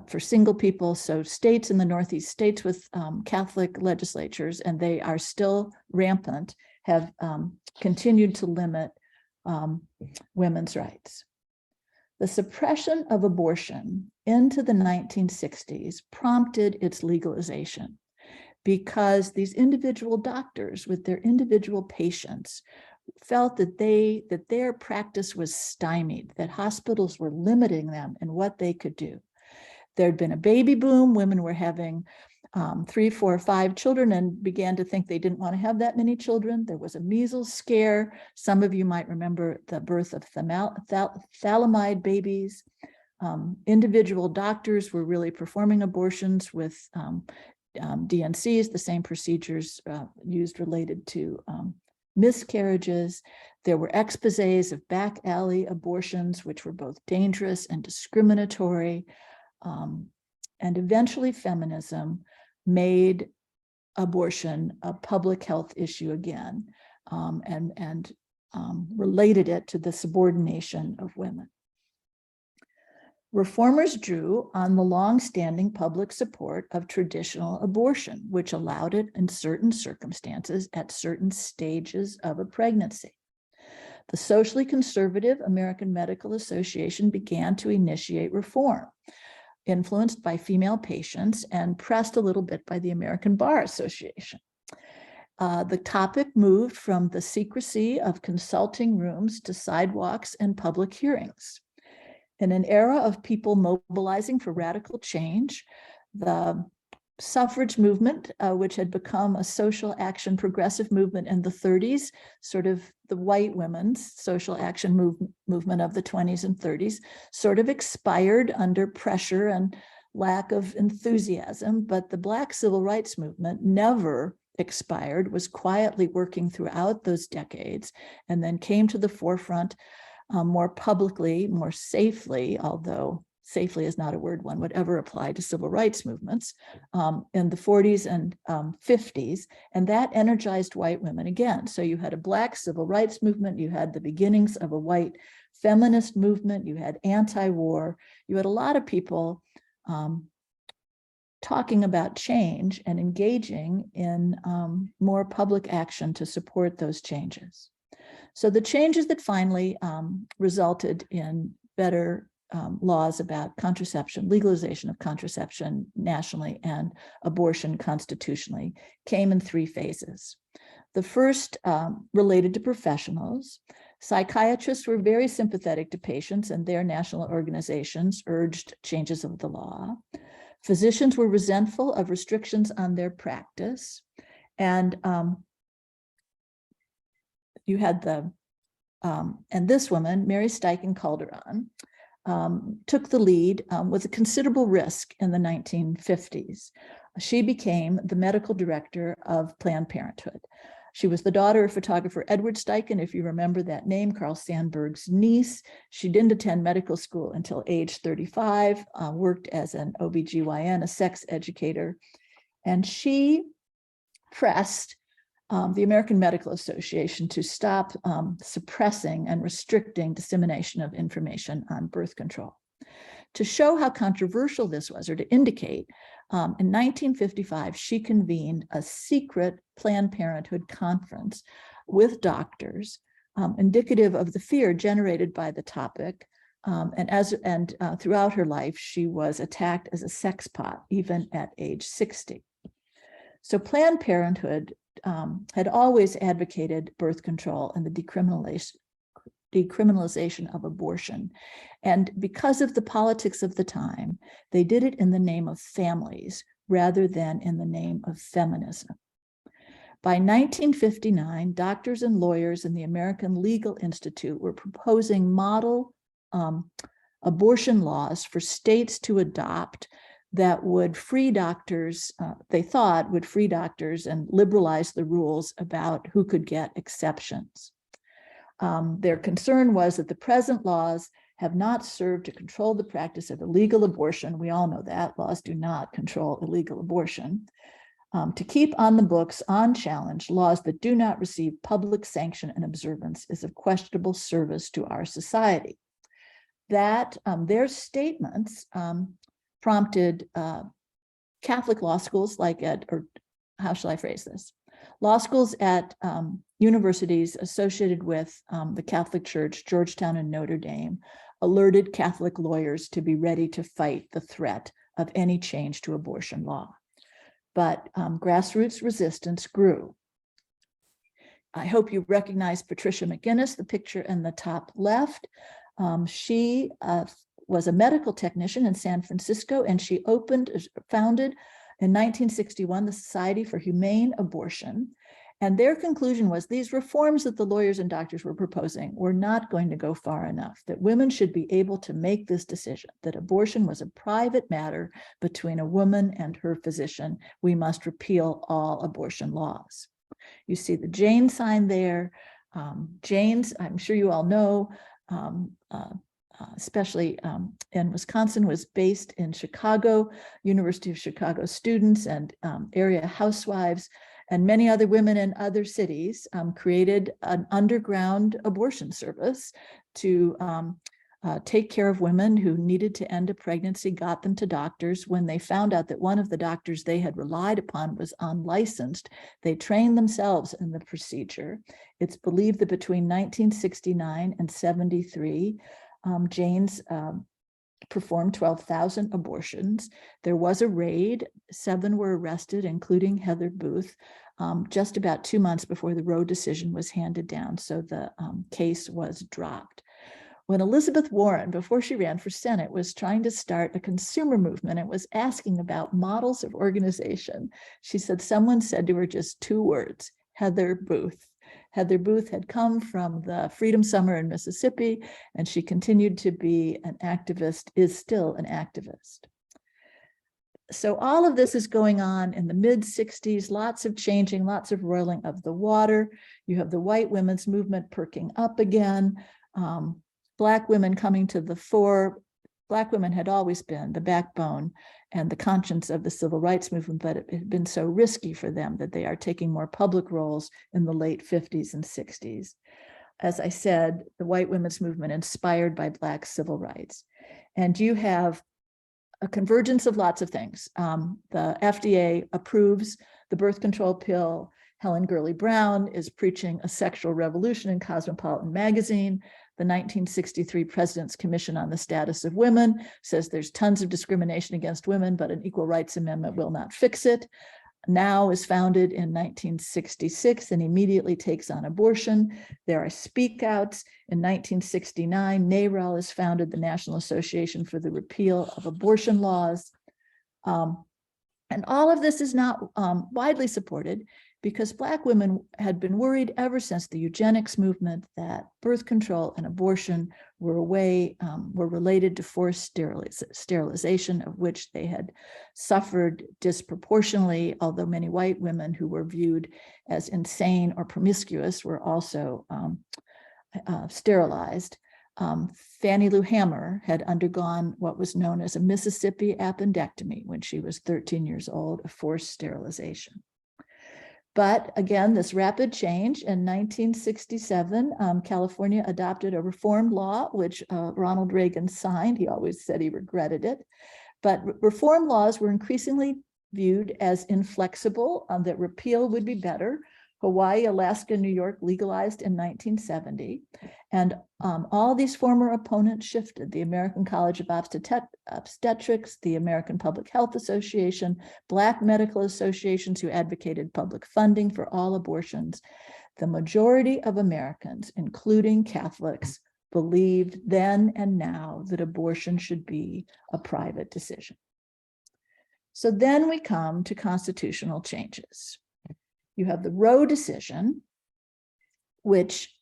for single people. So states in the Northeast, states with Catholic legislatures, and they are still rampant, have continued to limit women's rights. The suppression of abortion into the 1960s prompted its legalization because these individual doctors with their individual patients felt that their practice was stymied, that hospitals were limiting them in what they could do. There'd been a baby boom. Women were having 3, 4, 5 children and began to think they didn't want to have that many children. There was a measles scare. Some of you might remember the birth of thalidomide babies. Individual doctors were really performing abortions with DNCs, the same procedures used related to miscarriages. There were exposés of back alley abortions, which were both dangerous and discriminatory. And eventually feminism made abortion a public health issue again, and related it to the subordination of women. Reformers drew on the long-standing public support of traditional abortion, which allowed it in certain circumstances at certain stages of a pregnancy. The socially conservative American Medical Association began to initiate reform, influenced by female patients and pressed a little bit by the American Bar Association. The topic moved from the secrecy of consulting rooms to sidewalks and public hearings. In an era of people mobilizing for radical change, the suffrage movement, which had become a social action progressive movement in the 30s, sort of the white women's social action movement of the 20s and 30s, sort of expired under pressure and lack of enthusiasm, but the Black civil rights movement never expired, was quietly working throughout those decades, and then came to the forefront more publicly, more safely, although safely is not a word one would ever apply to civil rights movements, in the 40s and 50s, and that energized white women again. So you had a Black civil rights movement, you had the beginnings of a white feminist movement, you had anti-war, you had a lot of people talking about change and engaging in more public action to support those changes. So the changes that finally resulted in better laws about contraception, legalization of contraception nationally and abortion constitutionally, came in 3 phases. The first related to professionals. Psychiatrists were very sympathetic to patients, and their national organizations urged changes of the law. Physicians were resentful of restrictions on their practice. And you had and this woman, Mary Steichen Calderon, took the lead with a considerable risk in the 1950s. She became the medical director of Planned Parenthood. She was the daughter of photographer Edward Steichen, if you remember that name, Carl Sandburg's niece. She didn't attend medical school until age 35, worked as an OBGYN, a sex educator, and she pressed the American Medical Association to stop suppressing and restricting dissemination of information on birth control. To show how controversial this was, or to indicate, in 1955, she convened a secret Planned Parenthood conference with doctors, indicative of the fear generated by the topic. And throughout her life, she was attacked as a sex pot, even at age 60. So Planned Parenthood had always advocated birth control and the decriminalization of abortion. And because of the politics of the time, they did it in the name of families rather than in the name of feminism. By 1959, doctors and lawyers in the American Legal Institute were proposing model abortion laws for states to adopt that would free doctors, they thought would free doctors and liberalize the rules about who could get exceptions. Their concern was that the present laws have not served to control the practice of illegal abortion. We all know that laws do not control illegal abortion. To keep on the books unchallenged laws that do not receive public sanction and observance is of questionable service to our society. That their statements prompted Catholic law schools or how shall I phrase this? Law schools at universities associated with the Catholic Church, Georgetown and Notre Dame, alerted Catholic lawyers to be ready to fight the threat of any change to abortion law. But grassroots resistance grew. I hope you recognize Patricia McGinnis, the picture in the top left. She was a medical technician in San Francisco, and she founded in 1961 the Society for Humane Abortion. And their conclusion was these reforms that the lawyers and doctors were proposing were not going to go far enough, that women should be able to make this decision, that abortion was a private matter between a woman and her physician. We must repeal all abortion laws. You see the Jane sign there. Jane's, I'm sure you all know, especially in Wisconsin, was based in Chicago. University of Chicago students and area housewives and many other women in other cities created an underground abortion service to take care of women who needed to end a pregnancy, got them to doctors. When they found out that one of the doctors they had relied upon was unlicensed, they trained themselves in the procedure. It's believed that between 1969 and 73, Jane's performed 12,000 abortions. There was a raid. 7 were arrested, including Heather Booth, just about 2 months before the Roe decision was handed down. So the case was dropped. When Elizabeth Warren, before she ran for Senate, was trying to start a consumer movement and was asking about models of organization, she said someone said to her just 2 words, Heather Booth. Heather Booth had come from the Freedom Summer in Mississippi, and she continued to be an activist, is still an activist. So all of this is going on in the mid-60s, lots of changing, lots of roiling of the water. You have the white women's movement perking up again, Black women coming to the fore. Black women had always been the backbone and the conscience of the civil rights movement, but it had been so risky for them that they are taking more public roles in the late 50s and 60s. As I said, the white women's movement inspired by Black civil rights. And you have a convergence of lots of things. The FDA approves the birth control pill. Helen Gurley Brown is preaching a sexual revolution in Cosmopolitan magazine. The 1963 President's Commission on the Status of Women says there's tons of discrimination against women, but an Equal Rights Amendment will not fix it. NOW is founded in 1966 and immediately takes on abortion. There are speak outs. In 1969, NARAL is founded, the National Association for the Repeal of Abortion Laws. And all of this is not widely supported because Black women had been worried ever since the eugenics movement that birth control and abortion were related to forced sterilization, of which they had suffered disproportionately, although many white women who were viewed as insane or promiscuous were also sterilized. Fannie Lou Hamer had undergone what was known as a Mississippi appendectomy when she was 13 years old, a forced sterilization. But again, this rapid change in 1967, California adopted a reform law, which Ronald Reagan signed. He always said he regretted it. But reform laws were increasingly viewed as inflexible, that repeal would be better. Hawaii, Alaska, New York legalized in 1970. And all these former opponents shifted. The American College of Obstetrics, the American Public Health Association, Black medical associations who advocated public funding for all abortions. The majority of Americans, including Catholics, believed then and now that abortion should be a private decision. So then we come to constitutional changes. You have the Roe decision, which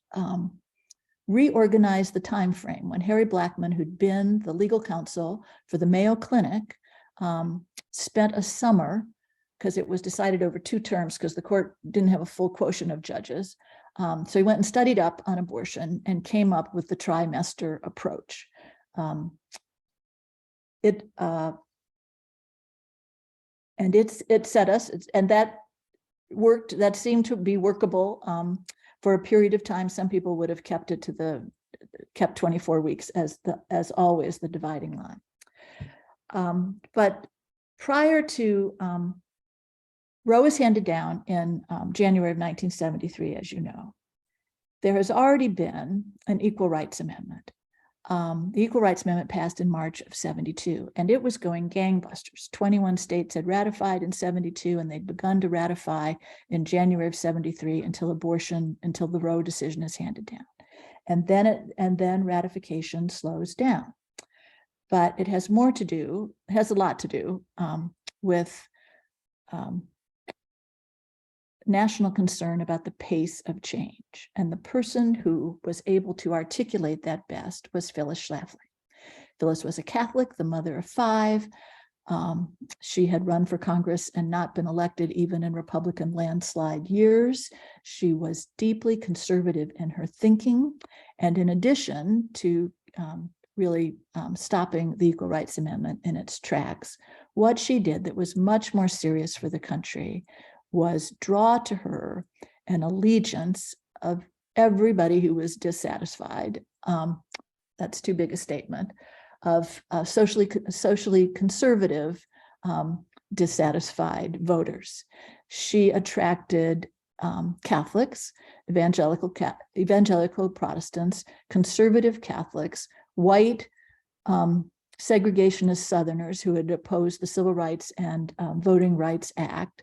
reorganized the time frame when Harry Blackmun, who'd been the legal counsel for the Mayo Clinic, spent a summer, because it was decided over 2 terms because the court didn't have a full quotient of judges. So he went and studied up on abortion and came up with the trimester approach. It set us, and that worked, that seemed to be workable for a period of time. Some people would have kept it to kept 24 weeks as always the dividing line. But prior to Roe was handed down in January of 1973, as you know, there has already been an Equal Rights Amendment. The Equal Rights Amendment passed in March of 72, and it was going gangbusters. 21 states had ratified in 72, and they'd begun to ratify in January of 73 until the Roe decision is handed down. And then ratification slows down. But it has more to do, it has a lot to do with national concern about the pace of change. And the person who was able to articulate that best was Phyllis Schlafly. Phyllis was a Catholic, the mother of 5. She had run for Congress and not been elected even in Republican landslide years. She was deeply conservative in her thinking. And in addition to really stopping the Equal Rights Amendment in its tracks, what she did that was much more serious for the country was draw to her an allegiance of everybody who was dissatisfied. That's too big a statement, of socially conservative, dissatisfied voters. She attracted Catholics, evangelical Protestants, conservative Catholics, white segregationist Southerners who had opposed the Civil Rights and Voting Rights Act,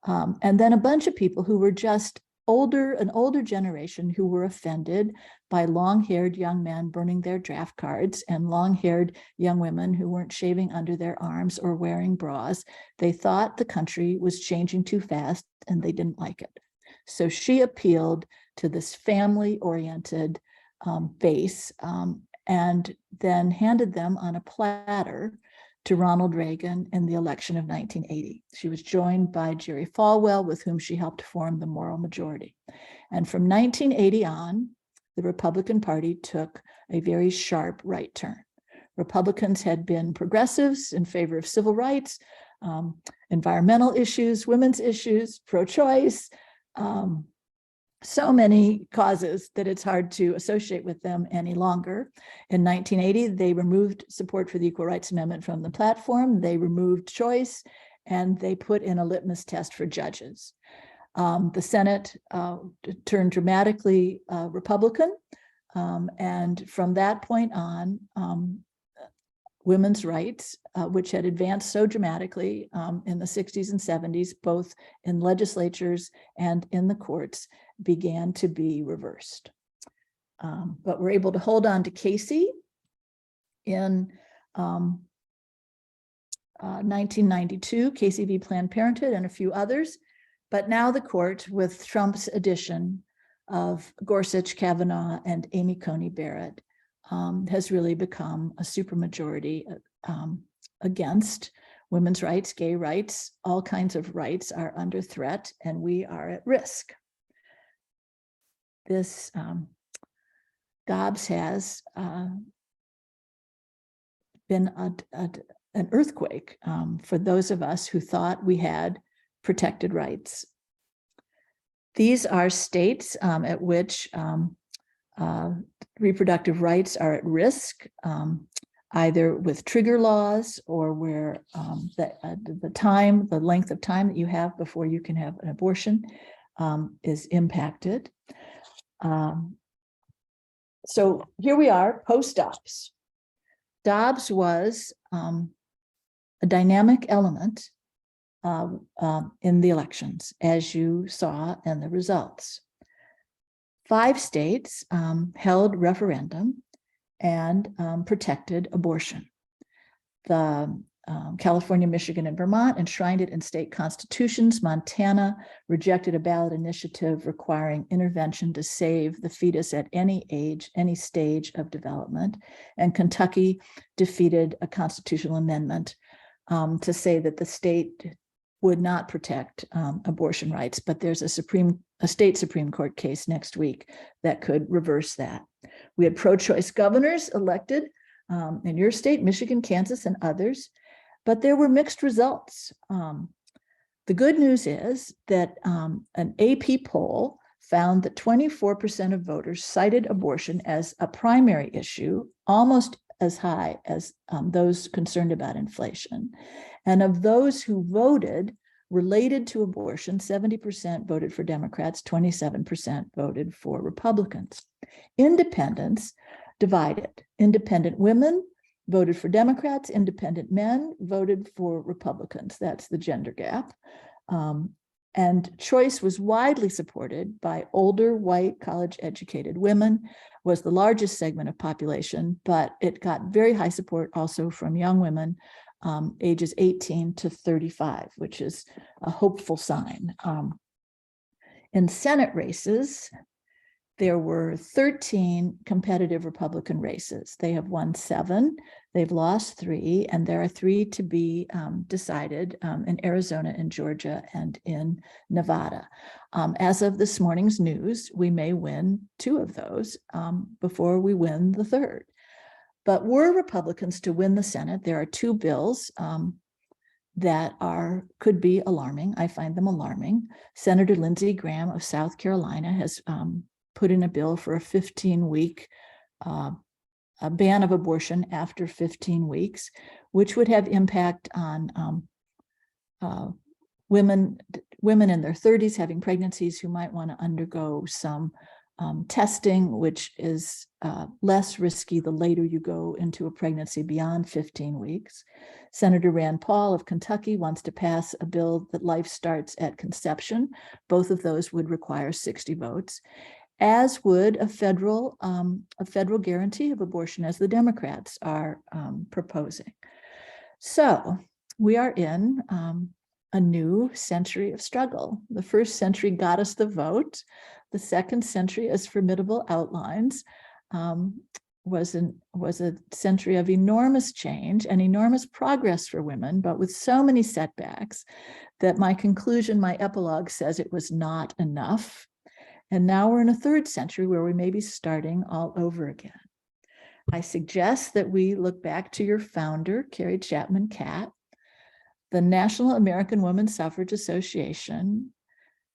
and then a bunch of people who were just an older generation who were offended by long-haired young men burning their draft cards and long-haired young women who weren't shaving under their arms or wearing bras. They thought the country was changing too fast and they didn't like it. So she appealed to this family-oriented base and then handed them on a platter to Ronald Reagan in the election of 1980. She was joined by Jerry Falwell, with whom she helped form the moral majority. And from 1980 on, the Republican Party took a very sharp right turn. Republicans had been progressives in favor of civil rights, environmental issues, women's issues, pro-choice, so many causes that it's hard to associate with them any longer. In 1980, they removed support for the Equal Rights Amendment from the platform. They removed choice, and they put in a litmus test for judges. The Senate turned dramatically Republican, and from that point on, women's rights, which had advanced so dramatically in the 60s and 70s, both in legislatures and in the courts, began to be reversed. But we're able to hold on to Casey in 1992, Casey v. Planned Parenthood, and a few others. But now the court, with Trump's addition of Gorsuch, Kavanaugh, and Amy Coney Barrett, has really become a supermajority against women's rights, gay rights, all kinds of rights are under threat, and we are at risk. This Dobbs has been an earthquake for those of us who thought we had protected rights. These are states at which reproductive rights are at risk, either with trigger laws or where the length of time that you have before you can have an abortion is impacted. So here we are, post-Dobbs. Dobbs was a dynamic element in the elections, as you saw in the results. 5 states held referendum and protected abortion. The California, Michigan, and Vermont enshrined it in state constitutions. Montana rejected a ballot initiative requiring intervention to save the fetus at any age, any stage of development. And Kentucky defeated a constitutional amendment to say that the state would not protect abortion rights, but there's a state Supreme Court case next week that could reverse that. We had pro-choice governors elected in your state, Michigan, Kansas, and others, but there were mixed results. The good news is that an AP poll found that 24% of voters cited abortion as a primary issue, almost as high as those concerned about inflation. And of those who voted related to abortion, 70% voted for Democrats, 27% voted for Republicans. Independents divided. Independent women voted for Democrats, independent men voted for Republicans. That's the gender gap. And choice was widely supported by older, white, college-educated women, was the largest segment of population, but it got very high support also from young women ages 18 to 35, which is a hopeful sign. In Senate races, there were 13 competitive Republican races. They have won 7, they've lost 3, and there are 3 to be decided in Arizona, in Georgia, and in Nevada. As of this morning's news, we may win 2 of those before we win the 3rd. But were Republicans to win the Senate, there are 2 bills that could be alarming. I find them alarming. Senator Lindsey Graham of South Carolina has put in a bill for a 15-week ban of abortion after 15 weeks, which would have impact on women in their 30s having pregnancies who might want to undergo some testing, which is less risky the later you go into a pregnancy beyond 15 weeks. Senator Rand Paul of Kentucky wants to pass a bill that life starts at conception. Both of those would require 60 votes, as would a federal guarantee of abortion, as the Democrats are proposing. So we are in a new century of struggle. The first century got us the vote. The second century, as Formidable outlines, was a century of enormous change and enormous progress for women, but with so many setbacks that my conclusion, my epilogue says it was not enough. And now we're in a third century where we may be starting all over again. I suggest that we look back to your founder, Carrie Chapman Catt. The National American Woman Suffrage Association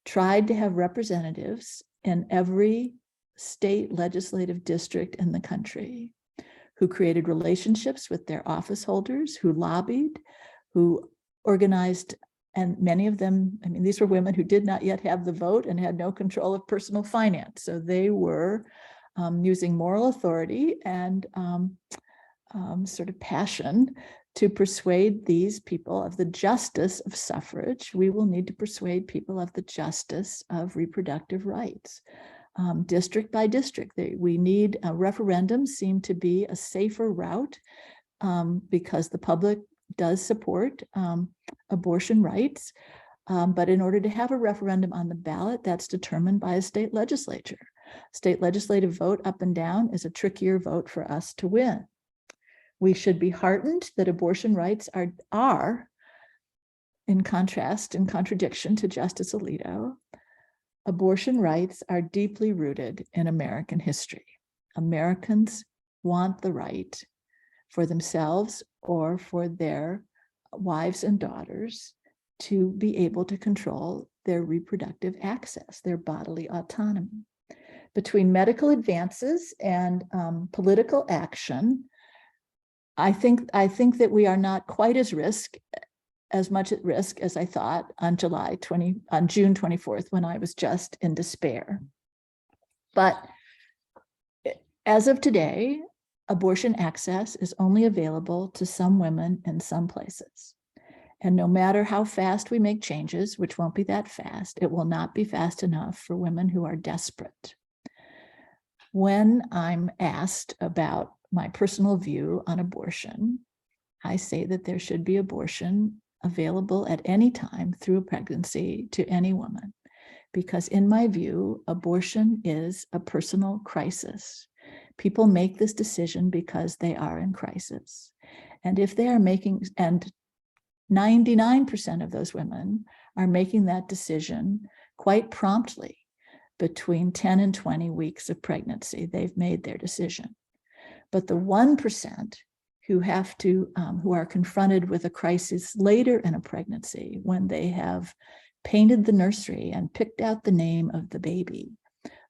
tried to have representatives in every state legislative district in the country who created relationships with their office holders, who lobbied, who organized. And many of them, I mean, these were women who did not yet have the vote and had no control of personal finance. So they were using moral authority and sort of passion to persuade these people of the justice of suffrage. We will need to persuade people of the justice of reproductive rights, district by district. We need referendums seem to be a safer route because the public does support abortion rights. But in order to have a referendum on the ballot, that's determined by a state legislature. State legislative vote up and down is a trickier vote for us to win. We should be heartened that abortion rights are in contrast, in contradiction to Justice Alito, abortion rights are deeply rooted in American history. Americans want the right for themselves or for their wives and daughters to be able to control their reproductive access, their bodily autonomy. Between medical advances and political action, I think that we are not quite as much at risk as I thought on June 24th, when I was just in despair. But as of today, abortion access is only available to some women in some places. And no matter how fast we make changes, which won't be that fast, it will not be fast enough for women who are desperate. When I'm asked about my personal view on abortion, I say that there should be abortion available at any time through a pregnancy to any woman, because in my view, abortion is a personal crisis. People make this decision because they are in crisis. And if they are making, and 99% of those women are making that decision quite promptly, between 10 and 20 weeks of pregnancy, they've made their decision. But the 1% who are confronted with a crisis later in a pregnancy, when they have painted the nursery and picked out the name of the baby,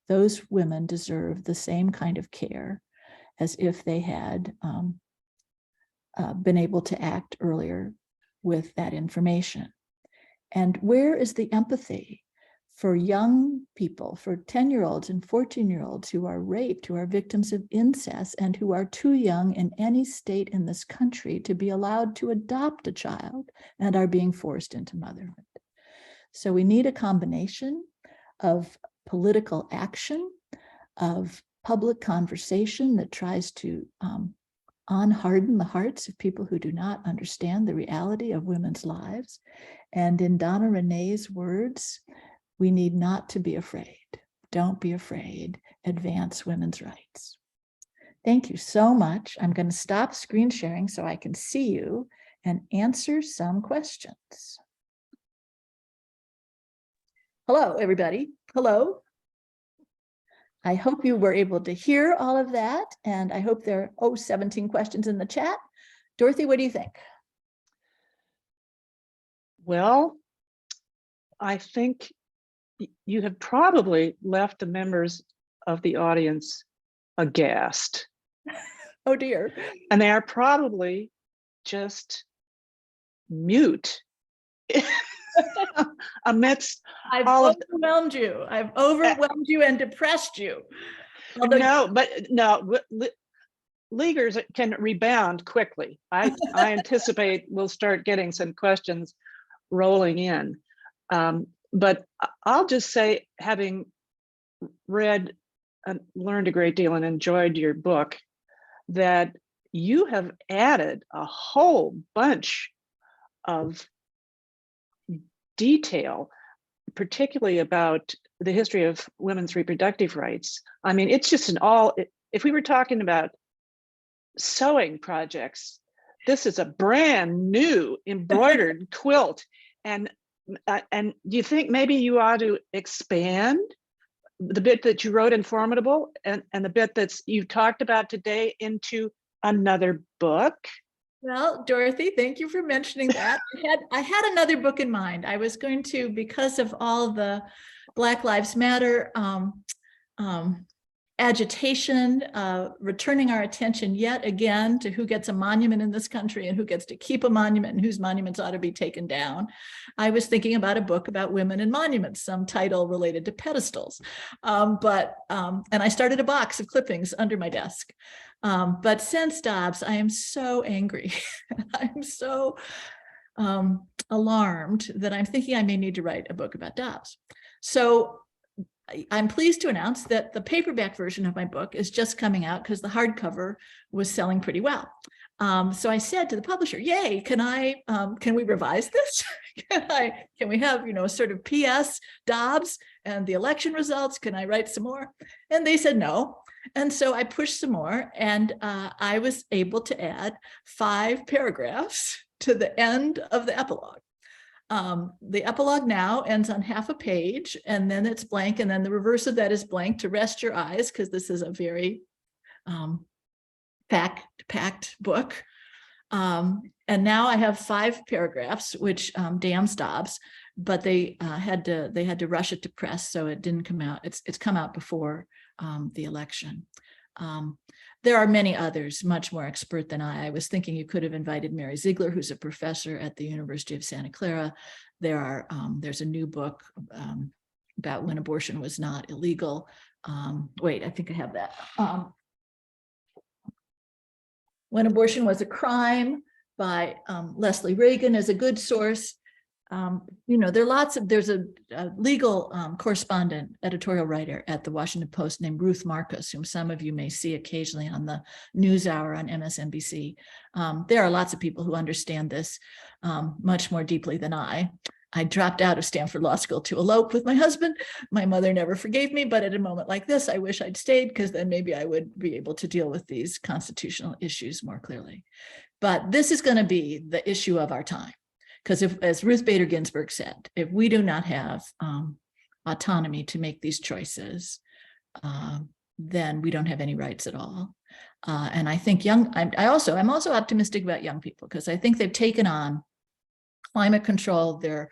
those women deserve the same kind of care as if they had been able to act earlier with that information. And where is the empathy for young people, for 10-year-olds and 14-year-olds who are raped, who are victims of incest, and who are too young in any state in this country to be allowed to adopt a child and are being forced into motherhood? So we need a combination of political action, of public conversation that tries to unharden the hearts of people who do not understand the reality of women's lives. And in Donna Re'née's words, we need not to be afraid. Don't be afraid. Advance women's rights. Thank you so much. I'm going to stop screen sharing so I can see you and answer some questions. Hello, everybody. Hello. I hope you were able to hear all of that, and I hope there are 17 questions in the chat. Dorothy, what do you think? Well, I think you have probably left the members of the audience aghast. Oh dear. And they are probably just mute amidst I've all of overwhelmed you. I've overwhelmed you and depressed you. Although no, leaguers can rebound quickly. I anticipate we'll start getting some questions rolling in. But I'll just say, having read and learned a great deal and enjoyed your book, that you have added a whole bunch of detail, particularly about the history of women's reproductive rights. I mean, it's just if we were talking about sewing projects, this is a brand new embroidered quilt. And do you think maybe you ought to expand the bit that you wrote in Formidable and the bit that's you talked about today into another book? Well, Dorothy, thank you for mentioning that. I had another book in mind. I was going to, because of all the Black Lives Matter agitation, returning our attention yet again to who gets a monument in this country and who gets to keep a monument and whose monuments ought to be taken down. I was thinking about a book about women and monuments, some title related to pedestals. And I started a box of clippings under my desk. But since Dobbs, I am so angry. I'm so alarmed that I'm thinking I may need to write a book about Dobbs. So I'm pleased to announce that the paperback version of my book is just coming out because the hardcover was selling pretty well. So I said to the publisher, yay, can we revise this? Can we have, sort of PS Dobbs and the election results? Can I write some more? And they said no. And so I pushed some more, and I was able to add 5 paragraphs to the end of the epilogue. The epilogue now ends on half a page, and then it's blank, and then the reverse of that is blank to rest your eyes, because this is a very packed book. And now I have 5 paragraphs, which damns Dobbs, but they had to rush it to press, so it didn't come out. It's come out before the election. There are many others much more expert than I. I was thinking you could have invited Mary Ziegler, who's a professor at the University of Santa Clara. There's a new book about when abortion was not illegal. Wait, I think I have that. When Abortion Was a Crime by Leslie Reagan is a good source. There's a legal correspondent, editorial writer at the Washington Post named Ruth Marcus, whom some of you may see occasionally on the NewsHour on MSNBC. There are lots of people who understand this much more deeply than I. I dropped out of Stanford Law School to elope with my husband. My mother never forgave me, but at a moment like this, I wish I'd stayed, because then maybe I would be able to deal with these constitutional issues more clearly. But this is going to be the issue of our time. Because as Ruth Bader Ginsburg said, if we do not have autonomy to make these choices, then we don't have any rights at all. And I think I'm also optimistic about young people, because I think they've taken on climate control. They're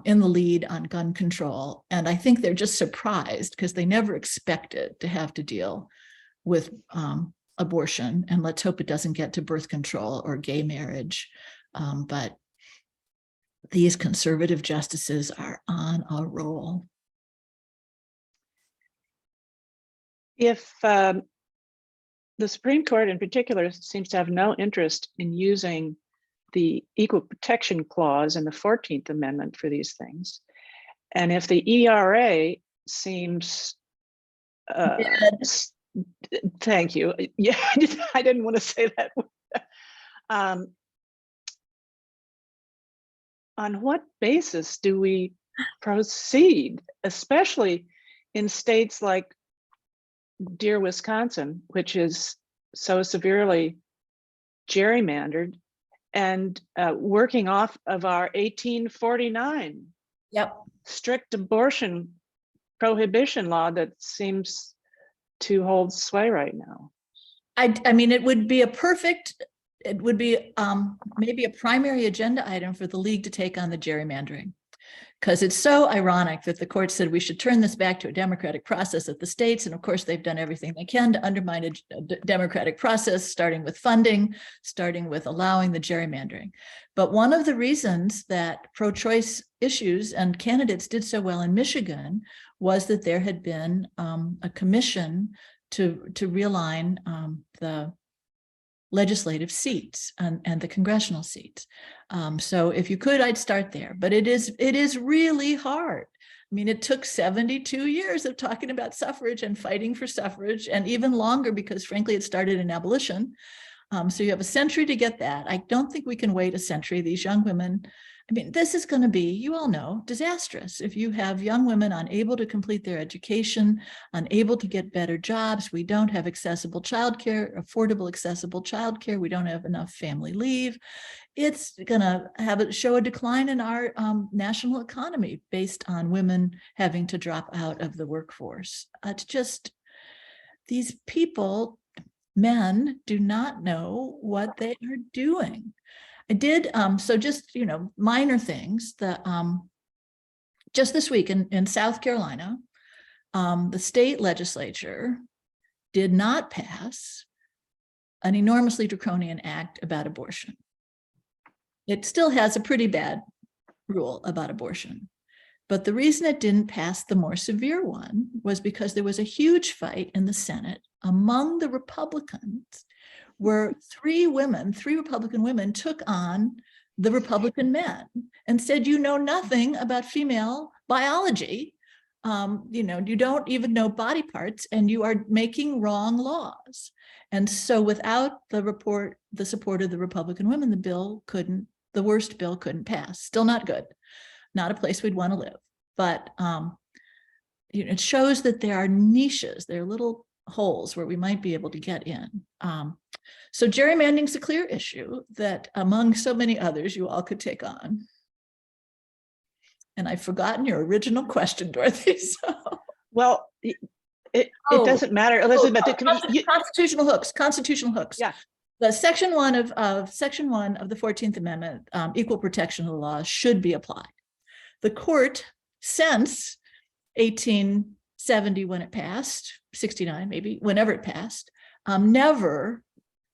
in the lead on gun control. And I think they're just surprised, because they never expected to have to deal with abortion. And let's hope it doesn't get to birth control or gay marriage. But these conservative justices are on a roll. If the Supreme Court in particular seems to have no interest in using the Equal Protection Clause in the 14th Amendment for these things, and if the ERA seems, thank you. Yeah, I didn't want to say that. On what basis do we proceed, especially in states like dear Wisconsin, which is so severely gerrymandered, and working off of our 1849 strict abortion prohibition law that seems to hold sway right now? I mean, it would be maybe a primary agenda item for the league to take on the gerrymandering, because it's so ironic that the court said we should turn this back to a democratic process at the states. And of course, they've done everything they can to undermine a democratic process, starting with funding, starting with allowing the gerrymandering. But one of the reasons that pro-choice issues and candidates did so well in Michigan was that there had been a commission to realign the legislative seats and the congressional seats. So if you could, I'd start there, but it is really hard. I mean, it took 72 years of talking about suffrage and fighting for suffrage, and even longer, because frankly, it started in abolition. So you have a century to get that. I don't think we can wait a century. These young women, I mean, this is going to be, you all know, disastrous. If you have young women unable to complete their education, unable to get better jobs, we don't have accessible childcare, affordable accessible childcare, we don't have enough family leave. It's going to show a decline in our national economy based on women having to drop out of the workforce. It's just, these people, men, do not know what they are doing. I did, so just, minor things. Just this week in South Carolina, the state legislature did not pass an enormously draconian act about abortion. It still has a pretty bad rule about abortion. But the reason it didn't pass the more severe one was because there was a huge fight in the Senate among the Republicans, where three Republican women took on the Republican men and said, you know nothing about female biology. You don't even know body parts and you are making wrong laws. And so without the support of the Republican women, the worst bill couldn't pass. Still not good, not a place we'd want to live. But it shows that there are niches, there are little holes where we might be able to get in. So gerrymandering is a clear issue that among so many others you all could take on. And I've forgotten your original question, Dorothy. So. Well, it doesn't matter, Elizabeth. Constitutional hooks. Yeah. The section one of the 14th Amendment, equal protection of the law, should be applied. The court, since 1870, when it passed, 69 maybe, whenever it passed, never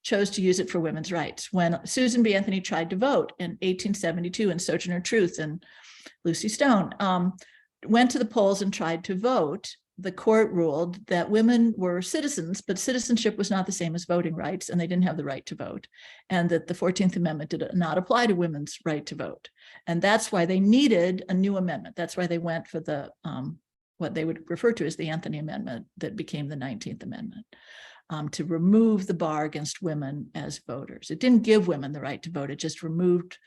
chose to use it for women's rights. When Susan B. Anthony tried to vote in 1872, and Sojourner Truth and Lucy Stone went to the polls and tried to vote, the court ruled that women were citizens, but citizenship was not the same as voting rights, and they didn't have the right to vote, and that the 14th Amendment did not apply to women's right to vote. And that's why they needed a new amendment. That's why they went for the what they would refer to as the Anthony Amendment that became the 19th Amendment, to remove the bar against women as voters. It didn't give women the right to vote. It just removed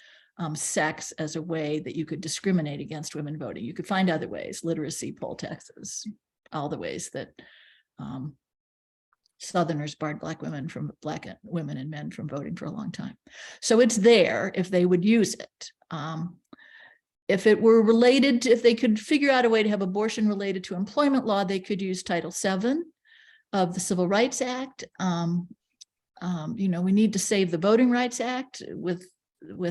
sex as a way that you could discriminate against women voting. You could find other ways, literacy, poll taxes, all the ways that Southerners barred Black women and men from voting for a long time. So it's there if they would use it. If it were related, if they could figure out a way to have abortion related to employment law, they could use Title VII of the Civil Rights Act. We need to save the Voting Rights Act with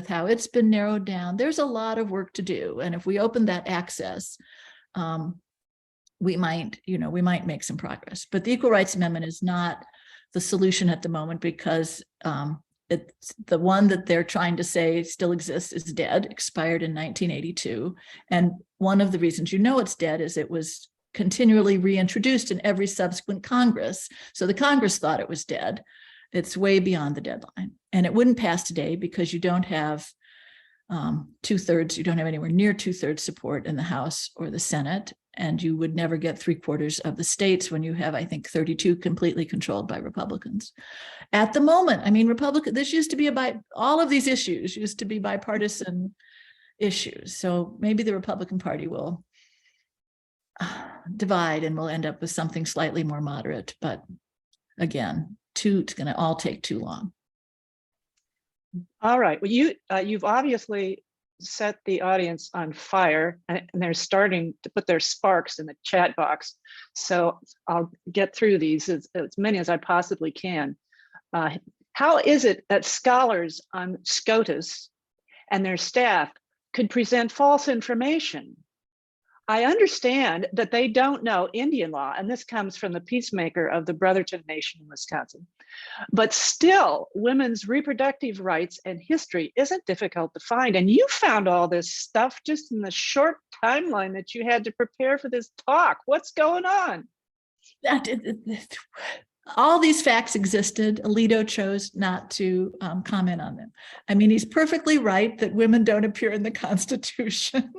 how it's been narrowed down. There's a lot of work to do. And if we open that access, we might make some progress. But the Equal Rights Amendment is not the solution at the moment, because it's the one that they're trying to say still exists is dead, expired in 1982. And one of the reasons it's dead is it was continually reintroduced in every subsequent Congress. So the Congress thought it was dead. It's way beyond the deadline. And it wouldn't pass today because you don't have 2/3, you don't have anywhere near 2/3 support in the House or the Senate. And you would never get 3/4 of the states when you have, I think, 32 completely controlled by Republicans. At the moment, this used to be all of these issues used to be bipartisan issues. So maybe the Republican Party will divide and we'll end up with something slightly more moderate. But again, it's going to all take too long. All right. Well, you've obviously set the audience on fire, and they're starting to put their sparks in the chat box. So I'll get through these as many as I possibly can. How is it that scholars on SCOTUS and their staff could present false information? I understand that they don't know Indian law, and this comes from the peacemaker of the Brotherton Nation in Wisconsin. But still, women's reproductive rights and history isn't difficult to find. And you found all this stuff just in the short timeline that you had to prepare for this talk. What's going on? All these facts existed. Alito chose not to comment on them. He's perfectly right that women don't appear in the Constitution.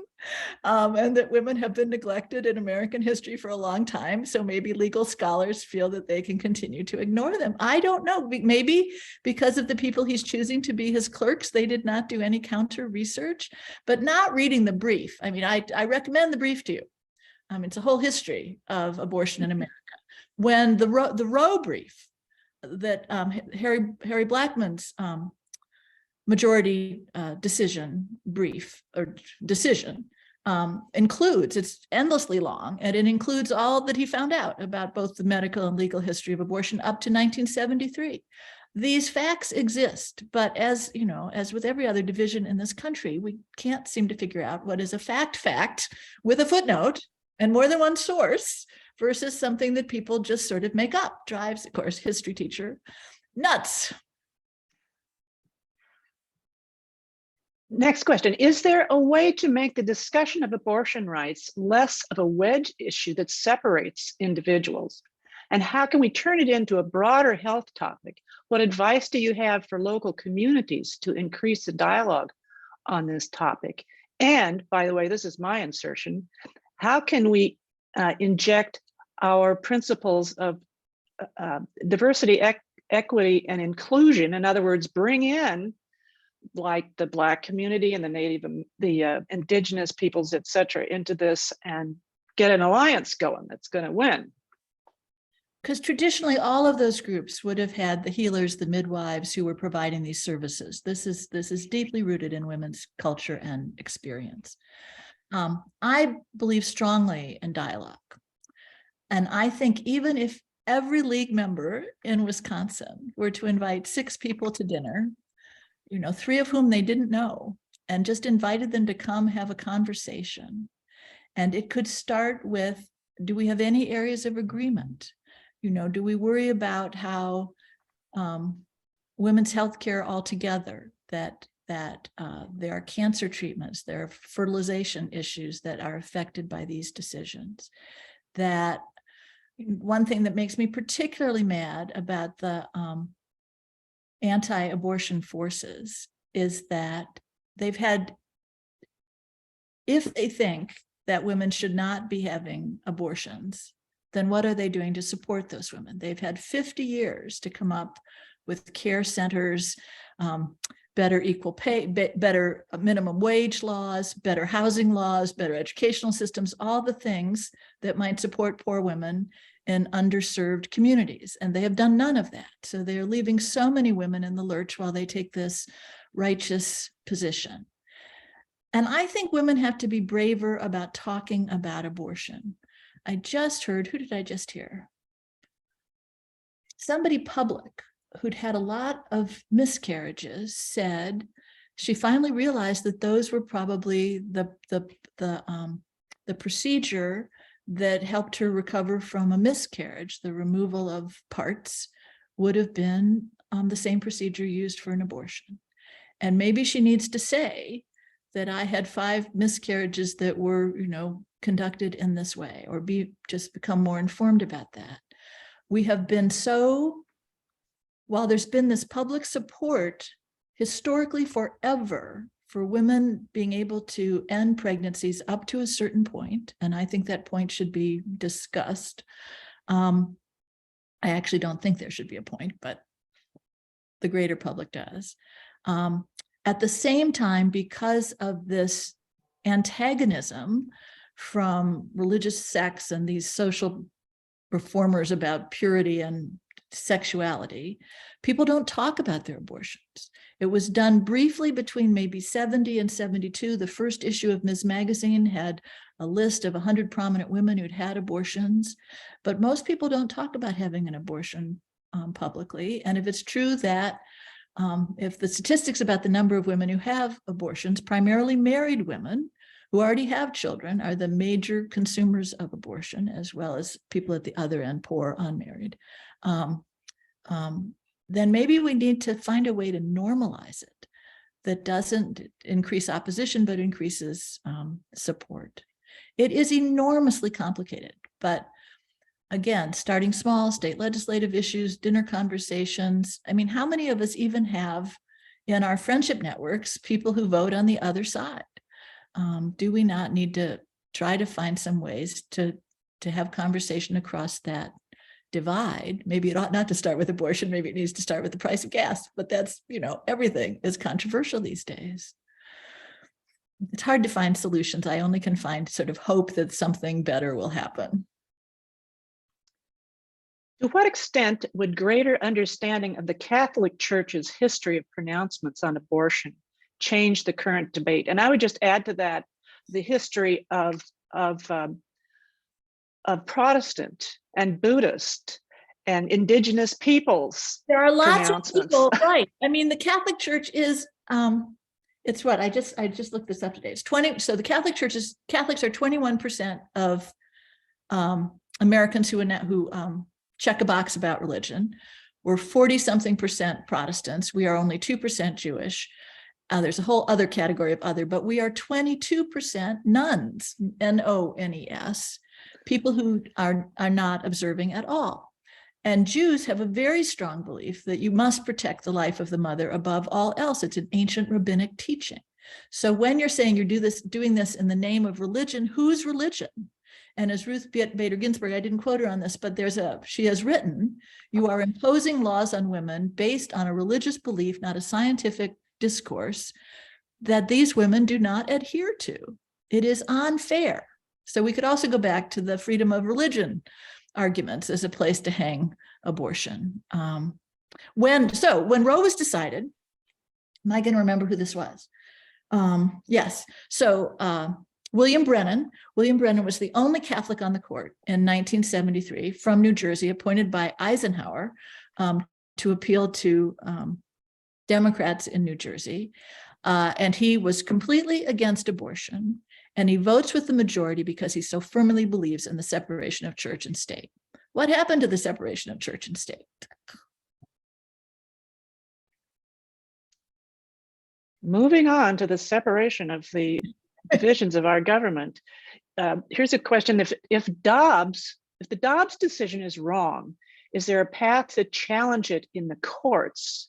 And that women have been neglected in American history for a long time. So maybe legal scholars feel that they can continue to ignore them. I don't know. Maybe because of the people he's choosing to be his clerks, they did not do any counter research, but not reading the brief. I recommend the brief to you. It's a whole history of abortion in America. When the Roe brief that Harry Blackman's majority decision includes, it's endlessly long, and it includes all that he found out about both the medical and legal history of abortion up to 1973. These facts exist, but as with every other division in this country, we can't seem to figure out what is a fact with a footnote and more than one source versus something that people just sort of make up. Drives, of course, history teacher nuts. Next question. Is there a way to make the discussion of abortion rights less of a wedge issue that separates individuals? And how can we turn it into a broader health topic? What advice do you have for local communities to increase the dialogue on this topic? And by the way, this is my insertion. How can we inject our principles of diversity, equity, and inclusion. In other words, bring in like the Black community and the Native, the indigenous peoples, et cetera, into this and get an alliance going that's going to win. Because traditionally, all of those groups would have had the healers, the midwives who were providing these services. This is deeply rooted in women's culture and experience. I believe strongly in dialogue. And I think even if every league member in Wisconsin were to invite 6 people to dinner, 3 of whom they didn't know, and just invited them to come have a conversation. And it could start with, do we have any areas of agreement? Do we worry about how women's health care altogether, that there are cancer treatments, there are fertilization issues that are affected by these decisions? That one thing that makes me particularly mad about the anti-abortion forces is that they've had, if they think that women should not be having abortions, then what are they doing to support those women? They've had 50 years to come up with care centers, better equal pay, better minimum wage laws, better housing laws, better educational systems, all the things that might support poor women in underserved communities. And they have done none of that. So they're leaving so many women in the lurch while they take this righteous position. And I think women have to be braver about talking about abortion. I just heard, who did I just hear? Somebody public who'd had a lot of miscarriages said she finally realized that those were probably the procedure that helped her recover from a miscarriage. The removal of parts would have been the same procedure used for an abortion. And maybe she needs to say that I had 5 miscarriages that were, conducted in this way, or just become more informed about that. We have been while there's been this public support historically forever for women being able to end pregnancies up to a certain point, and I think that point should be discussed. I actually don't think there should be a point, but the greater public does. At the same time, because of this antagonism from religious sects and these social reformers about purity and sexuality, people don't talk about their abortions. It was done briefly between maybe 70 and 72. The first issue of Ms. Magazine had a list of 100 prominent women who'd had abortions, but most people don't talk about having an abortion publicly. And if it's true that if the statistics about the number of women who have abortions, primarily married women who already have children, are the major consumers of abortion, as well as people at the other end, poor, unmarried, then maybe we need to find a way to normalize it that doesn't increase opposition, but increases support. It is enormously complicated, but again, starting small, state legislative issues, dinner conversations. I mean, how many of us even have in our friendship networks people who vote on the other side? Do we not need to try to find some ways to have conversation across that divide? Maybe it ought not to start with abortion. Maybe it needs to start with the price of gas, but that's, everything is controversial these days. It's hard to find solutions. I only can find sort of hope that something better will happen. To what extent would greater understanding of the Catholic Church's history of pronouncements on abortion change the current debate? And I would just add to that the history of Protestant and Buddhist and indigenous peoples. There are lots of people, right? I mean, the Catholic Church is it's what I just looked this up today. It's 20. So the Catholics are 21% of Americans who check a box about religion. We're 40-something% Protestants. We are only 2% Jewish. There's a whole other category of other, but we are 22% nuns, N-O-N-E-S, people who are not observing at all. And Jews have a very strong belief that you must protect the life of the mother above all else. It's an ancient rabbinic teaching. So when you're saying you're doing this in the name of religion, whose religion? And as Ruth Bader Ginsburg, I didn't quote her on this, but she has written, you are imposing laws on women based on a religious belief, not a scientific discourse, that these women do not adhere to. It is unfair. So we could also go back to the freedom of religion arguments as a place to hang abortion. When Roe was decided, am I going to remember who this was? Yes. So William Brennan was the only Catholic on the court in 1973 from New Jersey, appointed by Eisenhower to appeal to Democrats in New Jersey. And he was completely against abortion. And he votes with the majority because he so firmly believes in the separation of church and state. What happened to the separation of church and state? Moving on to the separation of the divisions of our government. Here's a question: if the Dobbs decision is wrong, is there a path to challenge it in the courts?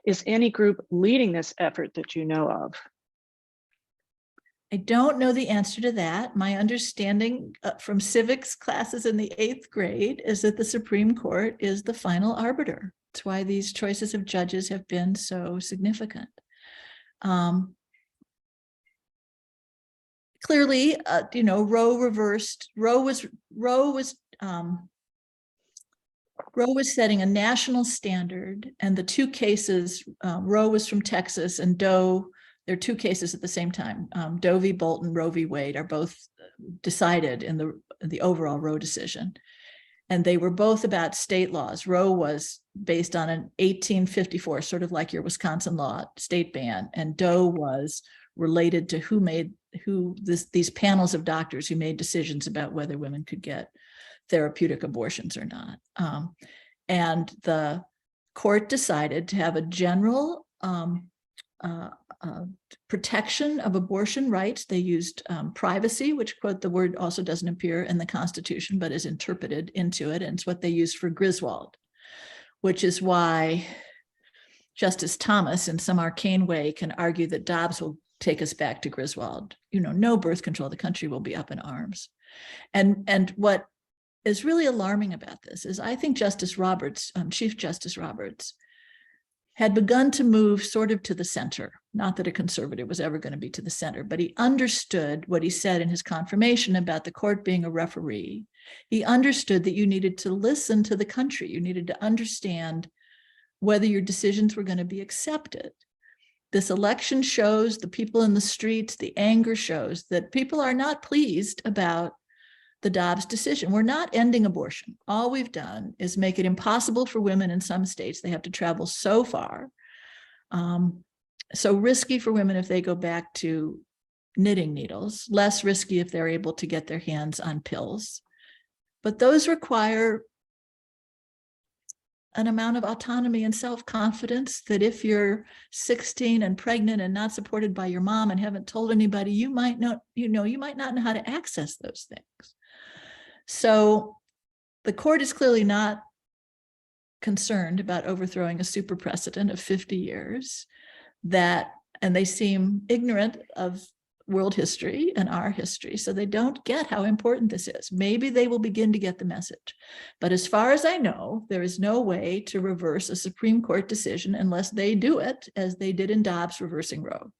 Is any group leading this effort that you know of? I don't know the answer to that. My understanding from civics classes in the 8th grade is that the Supreme Court is the final arbiter. That's why these choices of judges have been so significant. Clearly, Roe was setting a national standard, and the two cases, Roe was from Texas and Doe, there are two cases at the same time. Doe v. Bolton, Roe v. Wade are both decided in the overall Roe decision. And they were both about state laws. Roe was based on an 1854, sort of like your Wisconsin law, state ban. And Doe was related to these panels of doctors who made decisions about whether women could get therapeutic abortions or not. And the court decided to have a general protection of abortion rights. They used privacy, which, quote, the word also doesn't appear in the Constitution, but is interpreted into it. And it's what they used for Griswold, which is why Justice Thomas, in some arcane way, can argue that Dobbs will take us back to Griswold. No birth control, the country will be up in arms. And what is really alarming about this is I think Justice Roberts, Chief Justice Roberts, had begun to move sort of to the center. Not that a conservative was ever going to be to the center, but he understood what he said in his confirmation about the court being a referee. He understood that you needed to listen to the country. You needed to understand whether your decisions were going to be accepted. This election shows, the people in the streets, the anger shows that people are not pleased about the Dobbs decision. We're not ending abortion. All we've done is make it impossible for women in some states. They have to travel so far. So risky for women if they go back to knitting needles, less risky if they're able to get their hands on pills. But those require an amount of autonomy and self-confidence that if you're 16 and pregnant and not supported by your mom and haven't told anybody, you might not know how to access those things. So the court is clearly not concerned about overthrowing a super precedent of 50 years and they seem ignorant of world history and our history, so they don't get how important this is. Maybe they will begin to get the message. But as far as I know, there is no way to reverse a Supreme Court decision unless they do it as they did in Dobbs reversing Roe,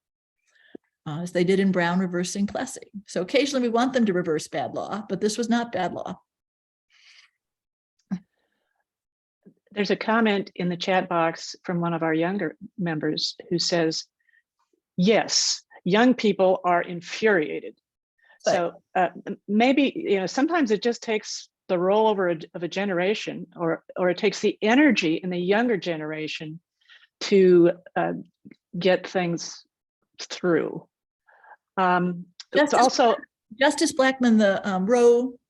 as they did in Brown reversing Plessy. So occasionally we want them to reverse bad law, but this was not bad law. There's a comment in the chat box from one of our younger members who says, yes, young people are infuriated. So maybe, sometimes it just takes the rollover of a generation, or it takes the energy in the younger generation to get things through. Justice Blackmun,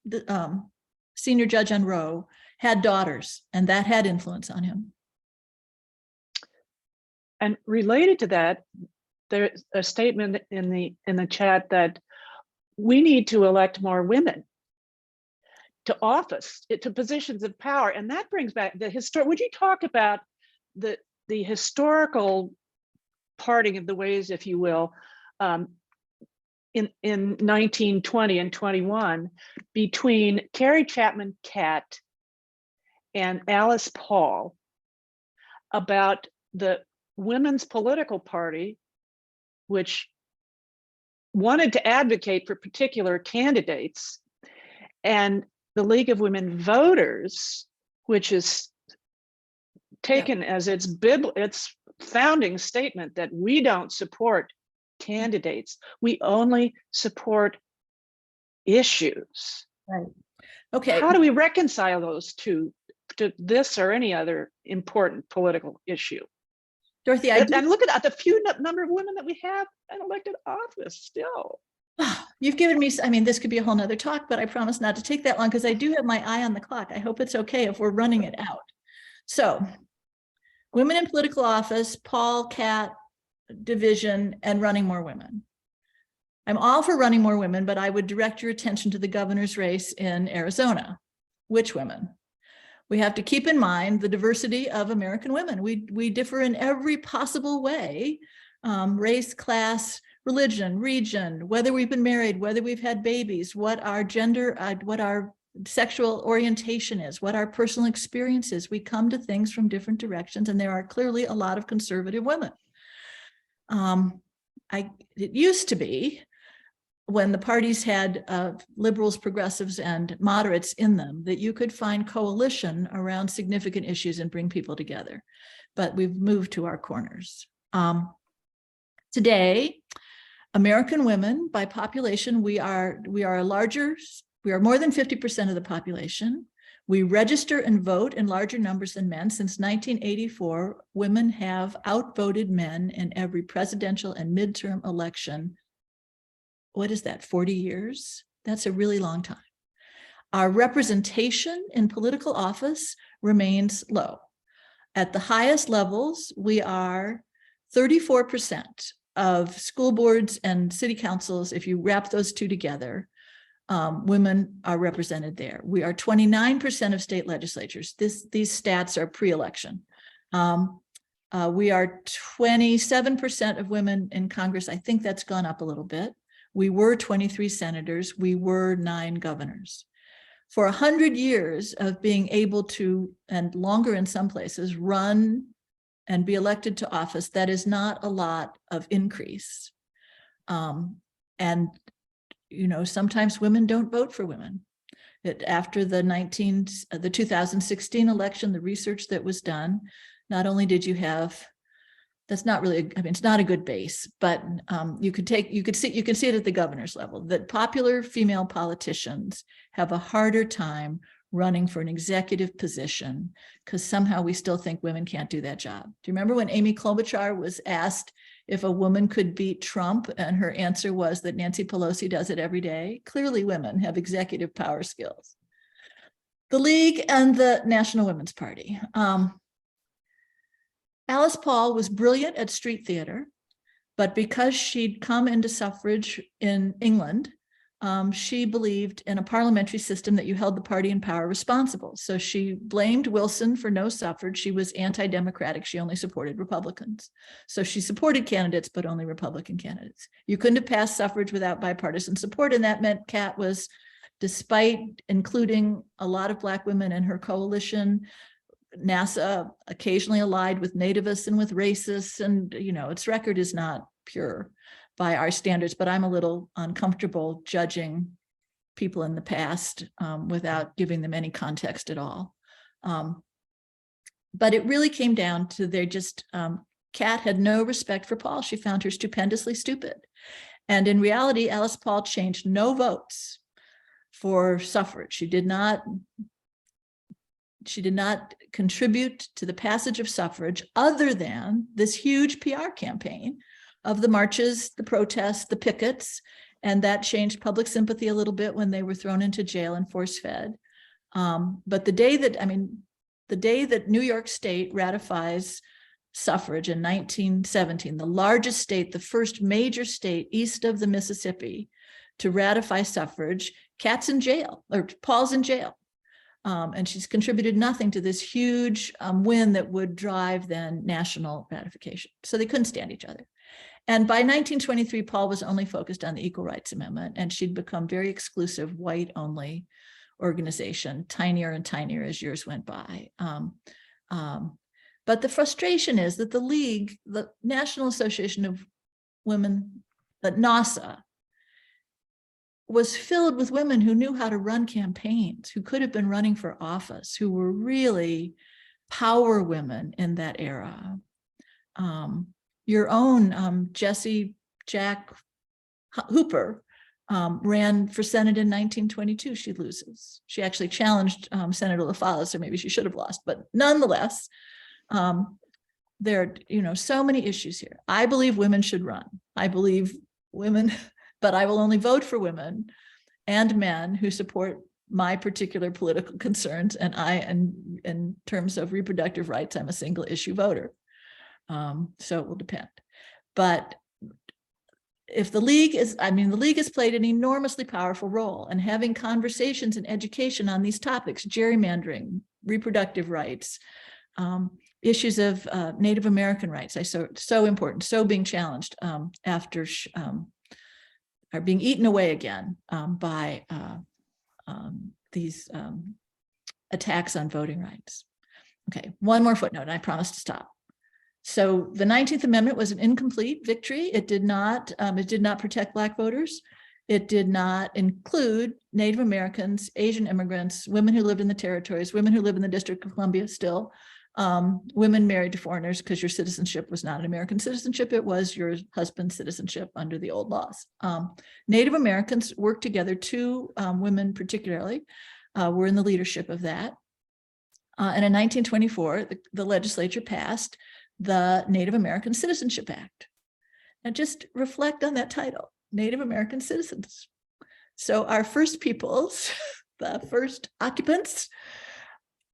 the senior judge on Roe, had daughters, and that had influence on him. And related to that, there's a statement in the chat that we need to elect more women to office, to positions of power, and that brings back the historic. Would you talk about the historical parting of the ways, if you will, in 1920 and 21 between Carrie Chapman Catt and Alice Paul about the Women's Political Party, which wanted to advocate for particular candidates, and the League of Women Voters, which is taken as its founding statement that we don't support candidates, we only support issues. Right. Okay. How do we reconcile those two to this or any other important political issue? Dorothy, And look at the few number of women that we have in elected office still. you've given me, I mean, this could be a whole nother talk, but I promise not to take that long because I do have my eye on the clock. I hope it's okay if we're running it out. So women in political office, Paul, Catt, division, and running more women. I'm all for running more women, but I would direct your attention to the governor's race in Arizona. Which women? We have to keep in mind the diversity of American women. We differ in every possible way, race, class, religion, region, whether we've been married, whether we've had babies, what our gender, what our sexual orientation is, what our personal experience is. We come to things from different directions, and there are clearly a lot of conservative women. It used to be, when the parties had liberals, progressives, and moderates in them, that you could find coalition around significant issues and bring people together. But we've moved to our corners. Today, American women, by population, we are more than 50% of the population. We register and vote in larger numbers than men. Since 1984, women have outvoted men in every presidential and midterm election. What is that, 40 years? That's a really long time. Our representation in political office remains low. At the highest levels, we are 34% of school boards and city councils. If you wrap those two together, women are represented there. We are 29% of state legislatures. These stats are pre-election. We are 27% of women in Congress. I think that's gone up a little bit. We were 23 senators. We were 9 governors. For 100 years of being able to, and longer in some places, run and be elected to office, that is not a lot of increase. And you know, sometimes women don't vote for women. After the 2016 election, the research that was done, not only did you have, that's not really, I mean, it's not a good base, but you can see it at the governor's level, that popular female politicians have a harder time running for an executive position because somehow we still think women can't do that job. Do you remember when Amy Klobuchar was asked if a woman could beat Trump, and her answer was that Nancy Pelosi does it every day? Clearly women have executive power skills. The League and the National Women's Party. Alice Paul was brilliant at street theater, but because she'd come into suffrage in England, she believed in a parliamentary system that you held the party in power responsible. So she blamed Wilson for no suffrage. She was anti-democratic. She only supported Republicans. So she supported candidates, but only Republican candidates. You couldn't have passed suffrage without bipartisan support, and that meant Catt was, despite including a lot of Black women in her coalition, NASA occasionally allied with nativists and with racists, and you know, its record is not pure by our standards, but I'm a little uncomfortable judging people in the past without giving them any context at all. But it really came down to Catt had no respect for Paul. She found her stupendously stupid. And in reality, Alice Paul changed no votes for suffrage. She did not contribute to the passage of suffrage other than this huge PR campaign of the marches, the protests, the pickets, and that changed public sympathy a little bit when they were thrown into jail and force-fed. But the day that New York State ratifies suffrage in 1917, the largest state, the first major state east of the Mississippi to ratify suffrage, Catt's in jail, or Paul's in jail. And she's contributed nothing to this huge win that would drive then national ratification. So they couldn't stand each other. And by 1923, Paul was only focused on the Equal Rights Amendment, and she'd become very exclusive, white-only organization, tinier and tinier as years went by. But the frustration is that the League, the National Association of Women, the NASA, was filled with women who knew how to run campaigns, who could have been running for office, who were really power women in that era. Your own Jessie Jack Hooper ran for Senate in 1922. She loses. She actually challenged Senator LaFalle, so maybe she should have lost, but nonetheless, there are so many issues here. I believe women should run. I believe women, but I will only vote for women and men who support my particular political concerns. And in terms of reproductive rights, I'm a single issue voter. So it will depend. But if the League is, the League has played an enormously powerful role in having conversations and education on these topics, gerrymandering, reproductive rights, issues of Native American rights, so important, so being challenged after are being eaten away again by these attacks on voting rights. Okay, one more footnote, and I promise to stop. So the 19th Amendment was an incomplete victory. It did not protect Black voters. It did not include Native Americans, Asian immigrants, women who lived in the territories, women who live in the District of Columbia still, women married to foreigners, because your citizenship was not an American citizenship, it was your husband's citizenship under the old laws. Native Americans worked together, two women particularly were in the leadership of that. And in 1924, the legislature passed the Native American Citizenship Act. And just reflect on that title, Native American citizens. So our first peoples, the first occupants,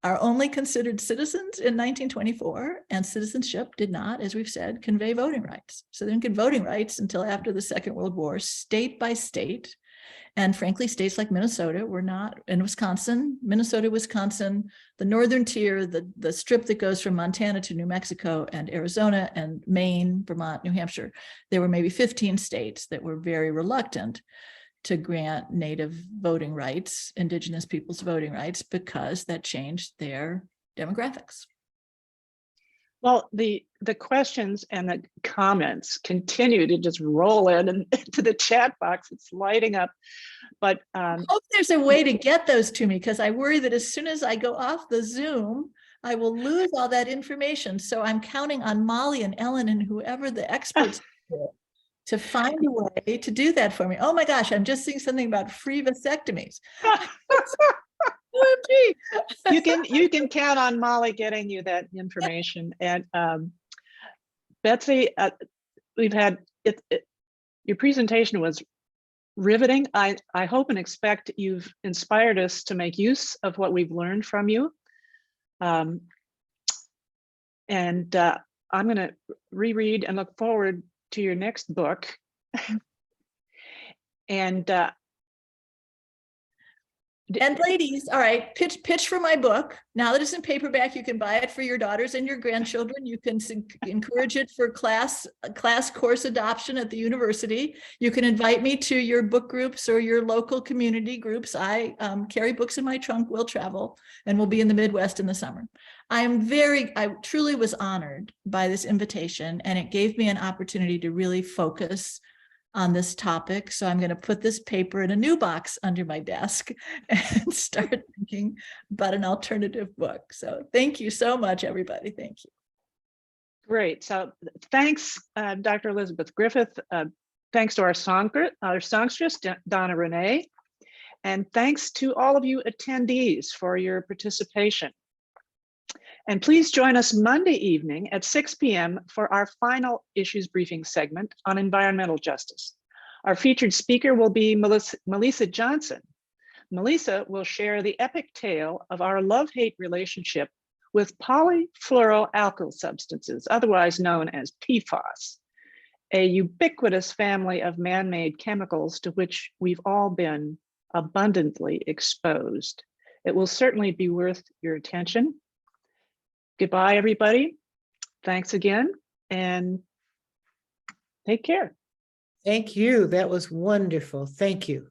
are only considered citizens in 1924, and citizenship did not, as we've said, convey voting rights. So they didn't get voting rights until after the Second World War, state by state. And frankly, states like Minnesota were not, in Wisconsin, Minnesota, Wisconsin, the northern tier, the strip that goes from Montana to New Mexico and Arizona and Maine, Vermont, New Hampshire, there were maybe 15 states that were very reluctant to grant Native voting rights, Indigenous peoples voting rights, because that changed their demographics. Well, the questions and the comments continue to just roll in and into the chat box. It's lighting up. But I hope there's a way to get those to me, because I worry that as soon as I go off the Zoom, I will lose all that information. So I'm counting on Molly and Ellen and whoever the experts are to find a way to do that for me. Oh my gosh, I'm just seeing something about free vasectomies. You can count on Molly getting you that information. And Betsy, we've had your presentation was riveting. I hope and expect you've inspired us to make use of what we've learned from you. I'm going to reread and look forward to your next book. And ladies, all right, pitch for my book. Now that it's in paperback, you can buy it for your daughters and your grandchildren. You can encourage it for class course adoption at the university. You can invite me to your book groups or your local community groups. I carry books in my trunk, will travel, and will be in the Midwest in the summer. I truly was honored by this invitation, and it gave me an opportunity to really focus on this topic. So I'm going to put this paper in a new box under my desk and start thinking about an alternative book. So thank you so much, everybody. Thank you. Great. So thanks, Dr. Elisabeth Griffith. Thanks to our songstress, Donna Re'née. And thanks to all of you attendees for your participation. And please join us Monday evening at 6 p.m. for our final issues briefing segment on environmental justice. Our featured speaker will be Melissa Johnson. Melissa will share the epic tale of our love-hate relationship with polyfluoroalkyl substances, otherwise known as PFAS, a ubiquitous family of man-made chemicals to which we've all been abundantly exposed. It will certainly be worth your attention. Goodbye, everybody. Thanks again, and take care. Thank you. That was wonderful. Thank you.